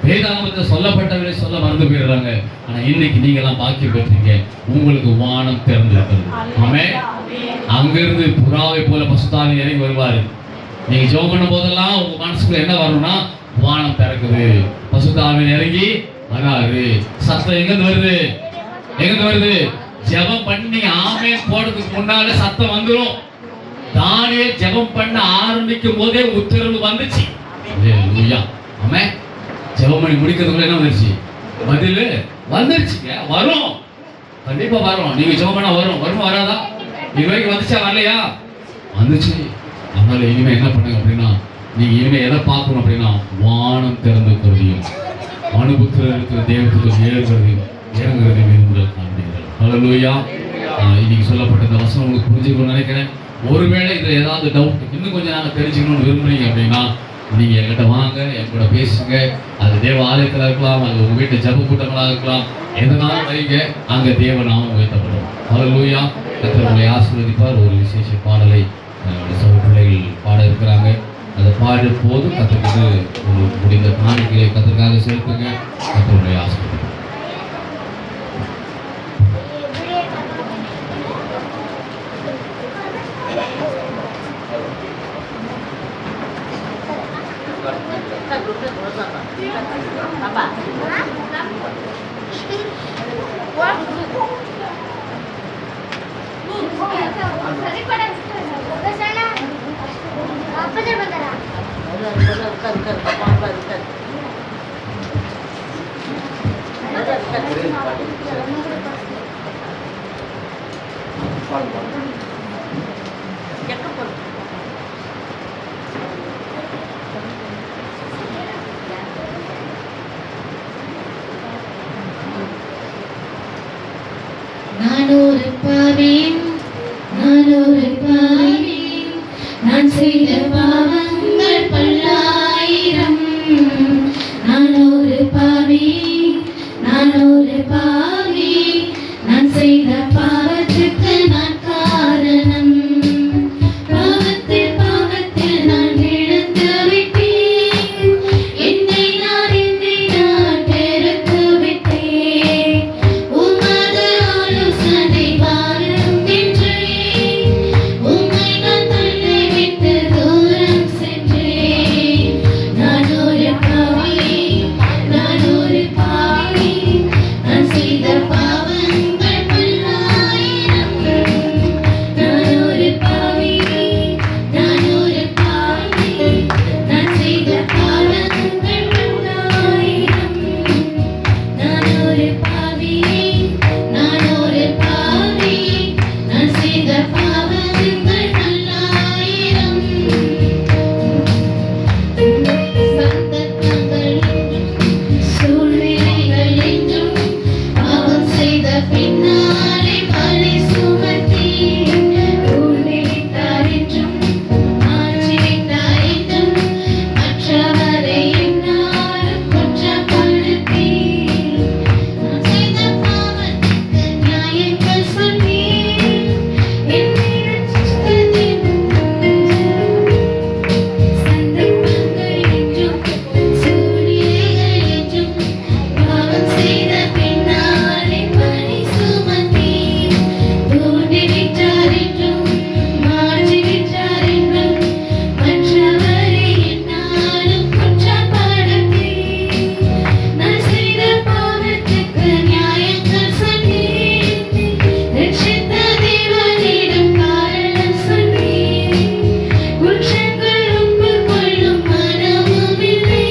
வேதாகமத்தில் சொல்லப்பட்டவரை சொல்ல மறந்து போயிடுறாங்க. ஆனால் இன்னைக்கு நீங்கள்லாம் பாக்கியம் பெற்றீங்க. உங்களுக்கு வானம் திறந்திருக்கிறது. ஆமென். அங்கிருந்து புறாவை போல பசுத்தாவி இறங்கி வருவார். நீங்க ஜெபம் பண்ணும் போதெல்லாம் உங்க மனசுக்குள்ள என்ன வரணும்னா, வானம் திறக்குது, பசுத்தாவி இறங்கி வராரு. சத்தம் எங்கிருந்து வருது? எங்கிருந்து வருது? ஜெபம் பண்ணி ஆமென் போடுறதுக்கு முன்னாலே சத்தம் வந்துடும். தானியேல் ஜெபம் பண்ண ஆரம்பிக்கும் போதே உத்தரவு வந்துச்சு. ஹல்லேலூயா. ஆமென். ஜெபம் பண்ணி முடிக்கிறதுக்குள்ள என்ன வந்துருச்சு? பதில் வந்துருச்சுங்க. வரும், கண்டிப்பா வரும். நீங்க ஜெபம் பண்ணா வரும். வருமா வராதா? இது வரைக்கும் வந்துச்சா வரலையா? வந்துச்சு. அதனால இனிமே என்ன பண்ணுங்க அப்படின்னா, நீங்க இனிமே எதை பார்க்கணும் அப்படின்னா, வானம் திறந்திருக்கிறதையும் மனுபுத்திரர் இருக்கிற தேவதூதன் ஏறுகிறதையும் இறங்குறதையும் விரும்புதல் காண்பீர்கள். ஹல்லேலூயா. இன்னைக்கு சொல்லப்பட்ட இந்த வசனம் உங்களுக்கு புரிஞ்சுக்கணும்னு நினைக்கிறேன். ஒருவேளை இதில் ஏதாவது டவுட் இன்னும் கொஞ்சம் நாங்கள் தெரிஞ்சுக்கணும்னு விரும்புறீங்க அப்படின்னா, நீங்கள் என்கிட்ட வாங்க, என் கூட பேசுங்க. அது தேவ ஆலயத்தில் இருக்கலாம், அது உங்கள் வீட்டு ஜப கூட்டங்களாக இருக்கலாம், எதனாலும் வைங்க. அங்கே தேவ நாமம் உயர்த்தப்படும். ஹல்லேலூயா. கர்த்தர் உங்களை ஆசீர்வதிப்பார். ஒரு விசேஷ பாடலை சகோதர பிள்ளைகள் பாட இருக்கிறாங்க. அதை பாடும் போது கற்றுக்கிட்டு உங்களுக்கு முடிந்த காணிக்கையை கற்றுக்காக சேர்த்துங்க. கர்த்தர் உங்களை ஆசீர்வதிப்பார். ஒரு பாவி, நான் ஒரு பாவி, நான் செய்த பாவங்கள் பல்லாயிரம். நான் ஒரு பாவி, நான் ஒரு பாவி, நான் செய்த பாவத்துக்கு நான் காரணம். பாவத்தில் பாவத்தில் நான் விழுந்து விட்டேன், என்னை நான் பெருத்து விட்டேன். உமது ஆலோசனை வாரும் என்றேன், உம்மை நான் தள்ளி விட்டு தூரம் சென்றேன். நான் ஒரு பாவி, நான் ஒரு பாவி, நான் செய்த பாவங்கள் பல்லாயிரம். நான் ஒரு பாவி, நான் ஒரு பாவி, நான் செய்த பாவங்கள் பல்லாயிரம். நான் ஒரு பாவி, நான் ஒரு பாவி, நான் செய்த பாவங்கள் பல்லாயிரம். சந்தர்ப்பங்கள் சூழ்நிலைகள் என்றும் பாவம் செய்த பின்னாலே பழி சுமத்தி கூண்டிவிட்டார் என்றும் மாற்றிவிட்டார் என்றும் மற்றவரை என்னாலும் குற்றப்படுத்தி நான் செய்த பாவத்துக்கு நியாயங்கள் சொல்லி என்னை ரட்சித்தது. சந்தர்ப்பங்கள் என்றும் சூழ்நிலைகள் என்றும் பாவம் செய்த பின்னாலே பழி சுமத்தி தூண்டிவிட்டார் என்றும் மாற்றிவிட்டார் என்றும் மற்றவரை என்னாலும் குற்றப்படுத்தி நான் செய்த பாவத்துக்கு நியாயங்கள் சொல்லி ரட்சித்த தேவனிடம் காரணம் சொல்லி குற்றங்கள் ஒப்புக்கொள்ளும் மனமும் இல்லை,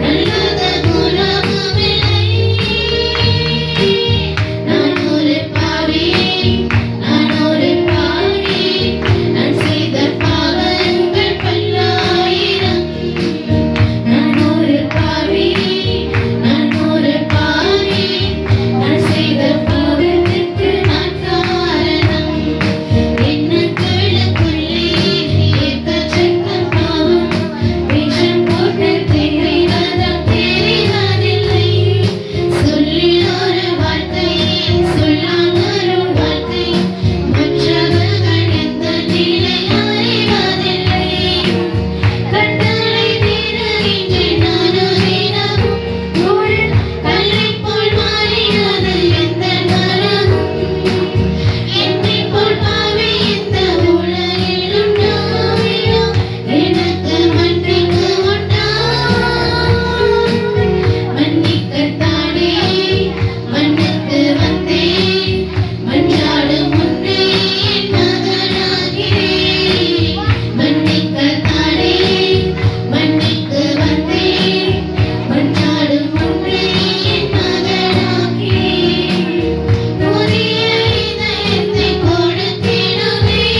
நல்லத குணமும் இல்லை. நான் ஒரு பாவி, நான் ஒரு பாவி, நான் செய்த பாவங்கள் பல்லாயிரம். நான் ஒரு பாவி, நான் ஒரு பாவி, நான் செய்த பாவத்துக்கு நான் காரணம். எண்ணங்களுக்குள்ளே எக்கச்சக்க பாவம், விஷம் போட்டு தெரிவதும் தெரிவதில்லை. சொல்லில் ஒரு வார்த்தை, சொல்லாமல் ஒரு வார்த்தை, மற்றவர்கள் எந்த நிலை அறிவதில்லை. கட்டளை மீறுகின்றேன் நானும் தினமும், ஒரு கல்லைப் போல் மாறினது எந்தன் மனம். என்னைப் போல் பாவி இந்த உலகில் உண்டாவிடோ, எனக்கு மன்னிக்க உண்டா? மன்னிக்கத்தானே மண்ணுக்கு வந்தேன், மன்றாடும் முன்னே என் மகனாகிறேன். மன்னிக்கத்தானே மண்ணுக்கு வந்தேன், மன்றாடும் முன்னே என் மகனாகிறேன். புதிய இதயத்தை கொடுத்திடுவேன்,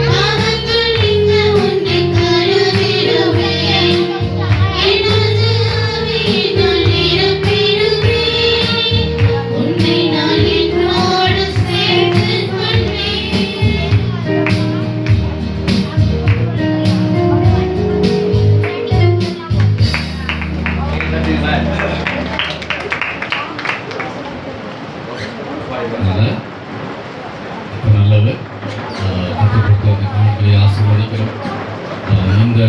பாவங்கள் நீங்க உன்னை கழுவிடுவேன். எனது ஆவியினால் நிரப்பிடுவேன், உன்னை நான் என்னோடு சேர்த்துக் கொள்வேன். அதனால இப்போ நல்லது கற்றுக் கொடுத்த அந்த காணிக்கையை ஆசீர்வதிக்கிறோம். இந்த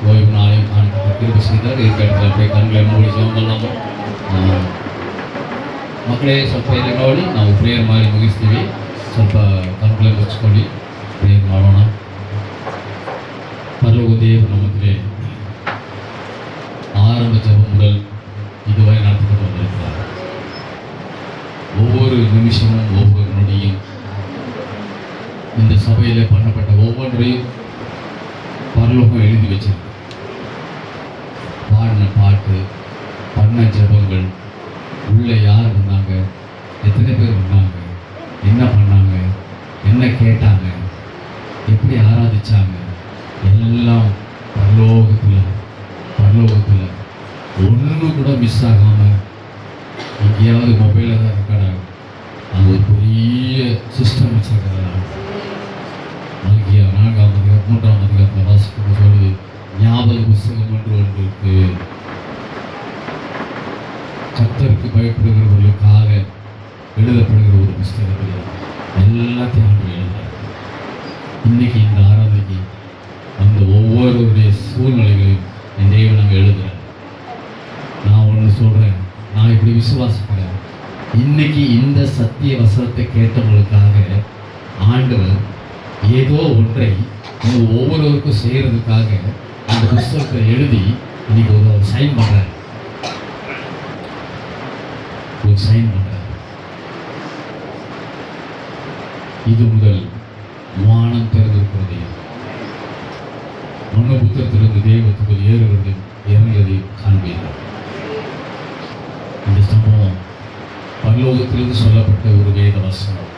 ஓய்வு நாளையும் காணிக்கை திருப்பி செய்தார் இருக்க இடத்துல அப்படியே கண்களை மூடி ஜெபம் பண்ணலாமா? ಮಕ್ಕಳೇ ಸ್ವಲ್ಪ ಇಲ್ಲಿ ನೋಡಿ ನಾವು ಪ್ರೇಯರ್ ಮಾಡಿ ಮುಗಿಸ್ತೀವಿ. ಸ್ವಲ್ಪ ಕಣ್களை ಮುಚ್ಚಿಕೊಳ್ಳಿ, ಪ್ರೇಯರ್ ಮಾಡೋಣ. பரலோக தேவன் நமக்கு ஆரம்ப ஜெபம் முதல் இதுவரை நடத்திட்டு வந்திருக்கிறார். ஒவ்வொரு நிமிஷமும் ஒவ்வொரு நொடியும் இந்த சபையில் பண்ணப்பட்ட ஒவ்வொன்றையும் பரலோகம் எழுதி வச்சிருக்கு. பாடின பாட்டு, பண்ண ஜெபங்கள், உள்ளே யார் வந்தாங்க, எத்தனை பேர் வந்தாங்க, என்ன பண்ணாங்க, என்ன கேட்டாங்க, எப்படி ஆராதிச்சாங்க, எல்லாம் பரலோகத்தில் ஒன்று கூட மிஸ் ஆகாமல் எங்கேயாவது மொபைலில் தான் ரெக்கார்ட் ஆகும். அது ஒரு பெரிய சிஸ்டம் வச்சிருக்கிறார். மல்கியா 4ஆம் அதிகாரம் 3ஆம் அதிகாரத்தில் வாசிக்கும் சொல்லி ஞாபக புஸ்தகம் ஒன்று இருக்கு. கர்த்தருக்கு பயப்படுகிறவர்களுக்காக எழுதப்படுகிற ஒரு புஸ்தகத்தில் எல்லாத்தையும் ஆண்டு எழுதுறார். இன்னைக்கு இந்த ஆராதனைக்கு அந்த ஒவ்வொருடைய சூழ்நிலைகளையும் என் தேவன் நாங்கள் எழுதுறேன். நான் ஒன்று சொல்றேன், நான் இப்படி விசுவாசிக்கிறேன். இன்னைக்கு இந்த சத்திய வசனத்தை கேட்டவங்களுக்காக ஆண்டவர் ஏதோ ஒன்றை ஒவ்வொருவருக்கும் செய்யறதுக்காக அந்த புஸ்தகத்தை எழுதி இன்னைக்கு ஒரு சைன் பண்றார். ஒரு சைன் பண்றார். இது முதல் வானம் திறந்திருக்கிறதையும் மனோபுத்திரத்திலிருந்து தெய்வத்துக்குள் ஏறுகிறதையும் இறங்குவதையும் காண்பீர்கள். இந்த சம்பவம் பரலோகத்திலிருந்து சொல்லப்பட்ட ஒரு வேத வசனம்.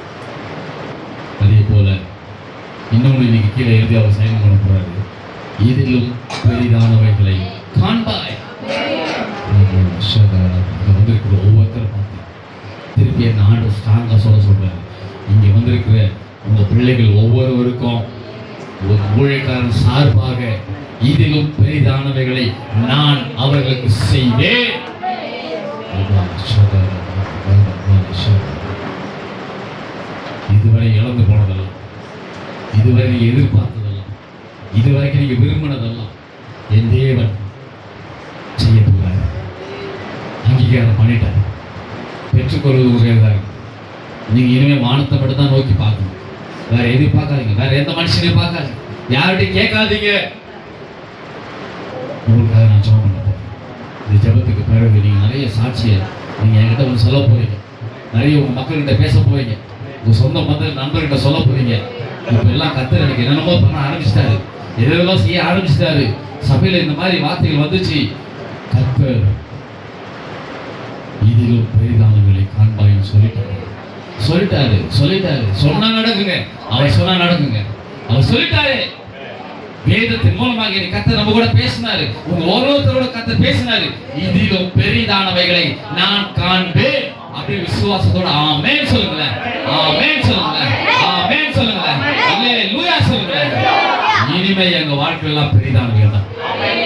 அதே போல இன்னொன்று இன்னைக்கு கீழே எழுதி அவர் சைன் பண்ண போறாரு. இதிலும் பெரிதானவைகளை காண்பாய். வந்திருக்கிற ஒவ்வொருத்தரும் பார்த்து திருப்பி என் ஆண்டு ஸ்ட்ராங்கா சொல்றாரு. இங்கே வந்திருக்கிற உங்க பிள்ளைகள் ஒவ்வொருவருக்கும் ஒரு ஊழியக்காரன் சார்பாக இதிலும் பெரிதானவைகளை நான் அவர்களுக்கு செய்வேன். இதுவரை இழந்து போனதெல்லாம், இதுவரை நீங்க எதிர்பார்த்ததெல்லாம், இதுவரைக்கும் நீங்க விரும்பினதெல்லாம் என் தேவன் செய்ய போறாரு. அங்கீகாரம் பண்ணிட்டார். பெற்றுக்கொள்வது உரியதாக. நீங்க இனிமே வானத்தை மட்டும் தான் நோக்கி பார்க்கணும். வேற எதுவும் பார்க்காதீங்க. வேற எந்த மனுஷனையும் பார்க்காதீங்க. யார்கிட்டையும் கேட்காதீங்க. உங்களுக்காக நான் ஜெபம் பண்ண போறேன். இந்த ஜெபத்துக்கு பிறகு நீங்க நிறைய சாட்சியை நீங்க என்கிட்ட வந்து சொல்ல போறீங்க. நிறைய உங்க மக்கள்கிட்ட பேச போறீங்க. உங்க சொந்த நண்பர்கிட்ட சொல்ல போறீங்க. இப்ப எல்லாம் கர்த்தர் எனக்கு என்னென்னமோ பண்ண ஆரம்பிச்சிட்டாரு, எதெல்லாம் செய்ய ஆரம்பிச்சிட்டாரு. சபையில இந்த மாதிரி வார்த்தைகள் வந்துச்சு. கர்த்தர் இதிலும் பெரிதானவைகளை காண்பாயின்னு சொல்லிட்டாரு. சொன்னா நடக்குங்க. அவர் சொன்னா நடக்குங்க. அவர் சொல்லிட்டாரு. வேதத்தின் மூலமாக கர்த்தர் நம்ம கூட பேசினாரு. உங்க ஒருத்தரோட கர்த்தர் பேசினாரு. இதிலும் பெரிதானவைகளை நான் காண்பேன். அப்படி விசுவாசத்தோட ஆமென் சொல்லுங்களேன். ஆமென் சொல்லுங்களேன். ஆமென் சொல்லுங்களேன். அல்லேலூயா சொல்லுங்களேன். இனிமே எங்க வாழ்க்கை எல்லாம் பெரிதானவைகள் தான்.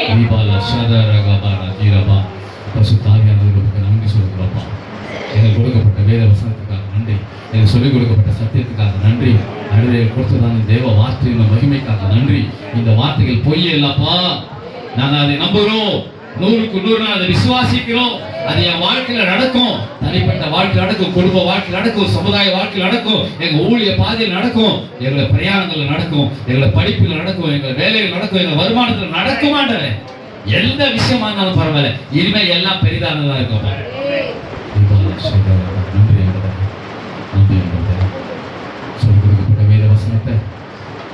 தீபால சதரகபார தீரபா பரிசுத்த ஆவியானவருக்கு நன்றி சொல்லுகிறோம்ப்பா. எனக்கு கொடுக்கப்பட்ட வேத வசனத்துக்காக நன்றி. எனக்கு சொல்லிக் கொடுக்கப்பட்ட சத்தியத்துக்காக நன்றி. அடுத்த கொடுத்ததான தேவ வார்த்தையின் மகிமைக்காக நன்றி. இந்த வார்த்தைகள் பொய் இல்லப்பா. நாங்கள் அதை நம்புகிறோம். 100க்கு 100 அதை விசுவாசிக்கிறோம். அது என் வாழ்க்கையில நடக்கும். தனிப்பட்ட வாழ்க்கை நடக்கும், குடும்ப வாழ்க்கை நடக்கும், சமுதாய வாழ்க்கை நடக்கும், எங்க ஊழிய பாதையில் நடக்கும், எங்களை பிரயாணங்கள் நடக்கும், எங்களை படிப்பில் நடக்கும், எங்களை வேலையில் நடக்கும், எங்க வருமானத்தில் நடக்குமாண்டே. எந்த விஷயமா இருந்தாலும் பரவாயில்ல. இனிமே எல்லாம் பெரிதானதா இருக்கும். சொல்லிக் கொடுக்கப்பட்ட வேத வசனத்தை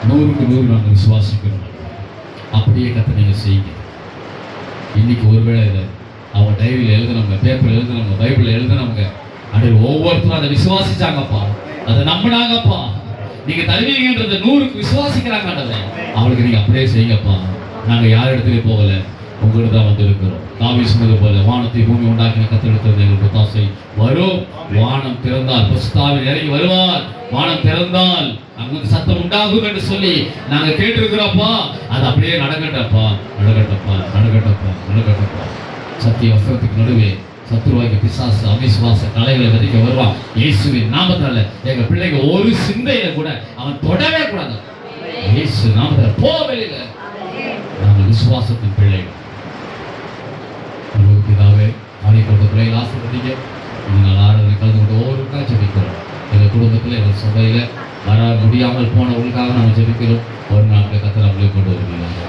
100க்கு 100 நாங்கள் விசுவாசிக்கிறோம். அப்படியே கத்த நீங்க செய்யுங்க. இன்னைக்கு ஒருவேளை இதை அவங்க டைரியில் எழுதுனவங்க, பேப்பரில் எழுதுனவங்க, பைபிளில் எழுதுனவங்க, அதில் ஒவ்வொருத்தரும் அதை விசுவாசிச்சாங்கப்பா, அதை நம்பினாங்கப்பா. நீங்க தருவீங்கன்றதை 100க்கு விசுவாசிக்கிறாங்க. அவளுக்கு நீங்க அப்படியே செய்யுங்கப்பா. நாங்கள் யார் இடத்துலையும் போகல, உங்கள்கிட்ட தான் வந்து இருக்கிறோம். தாவீது சொன்னது போல வானத்தை பூமி உண்டாக்கின கத்தெடுத்தது எங்களுக்கு ஒத்தாசை வரும். வானம் திறந்தால் பரிசுத்தாவின் இறங்கி வருவார். வானம் திறந்தால் அங்கு சத்தம் உண்டாகும் என்று சொல்லி நாங்க கேட்டிருக்கிறோம்ப்பா. அது அப்படியே நடக்கட்டப்பா. சத்திய வஸ்திரத்துக்கு நடுவே சத்துருவாய்க்கு பிசாசு அவிசுவாச கலைகளை விதைக்க வருவான். இயேசுவின் நாமத்தால எங்க பிள்ளைங்க ஒரு சிந்தையில கூட அவன் தொடவே கூடாது. இயேசு நாமத்தால போவதில்லை. நாங்கள் விசுவாசத்தின் பிள்ளைகள். பிதாவே, ஆணையப்பட்ட பிள்ளைகள் ஆசைப்பட்டீங்க. நீங்கள் ஆராதனை கலந்து கொண்டு ஒவ்வொருக்காக ஜெபிக்கிறோம். எங்கள் குடும்பத்தில் எங்கள் சபையில் வர முடியாமல் போனவர்களுக்காக நாங்கள் ஜெபிக்கிறோம். ஒரு நாட்டில் கத்தர் அவங்களே கொண்டு வருகிறாங்க.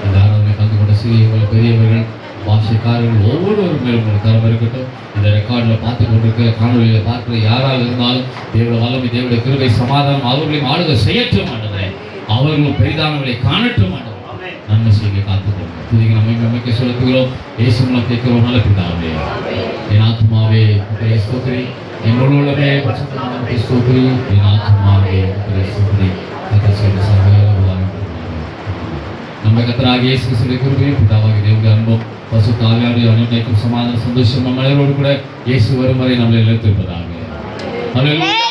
இந்த ஆராதனை கலந்து கொண்ட சிறியவர்கள், பெரியவர்கள், பாஷைக்காரர்கள் ஒவ்வொருவரும் மேலும் உங்களுக்கு தரம் இருக்கட்டும். இந்த ரெக்கார்டில் பார்த்து கொண்டிருக்கிற, காணொலியில் பார்க்கிற யாரால் இருந்தாலும் தேவட வல்லமை, தேவடைய கிருபை, சமாதானம் அவர்களையும் ஆளுகை செய்யட்டும் மாட்டேன். அவர்களும் பெரிதானவர்களை காணட்டும் மாட்டோம். நன்மை செய்ய காத்துக்கொள்ளும். துதிக்க நம்மை செலுத்துகிறோம். இயேசு மூலம் கேட்கிறோம். நல்ல பிதாவே, என் ஆத்மாவே உம்முடைய ஸ்தோத்திரி, என் உள்ளமே பரிசுத்தமானவருடைய ஸ்தோத்திரி, என் ஆத்மாவே உம்முடைய ஸ்தோத்திரி. கர்த்தர் செய்த சகல உபகாரங்களும் நம்ம கர்த்தராகிய இயேசு கிறிஸ்துவின் கிருபையும் பிதாவாகிய தேவனுடைய அன்பும் பரிசுத்த ஆவியானவருடைய அனுமதிக்கும் சமாதான சந்தோஷம் நம்ம அனைவரோடு கூட இயேசு வரும் வரை நம்மளை நிலைத்திருப்பதாக. ஹalleluya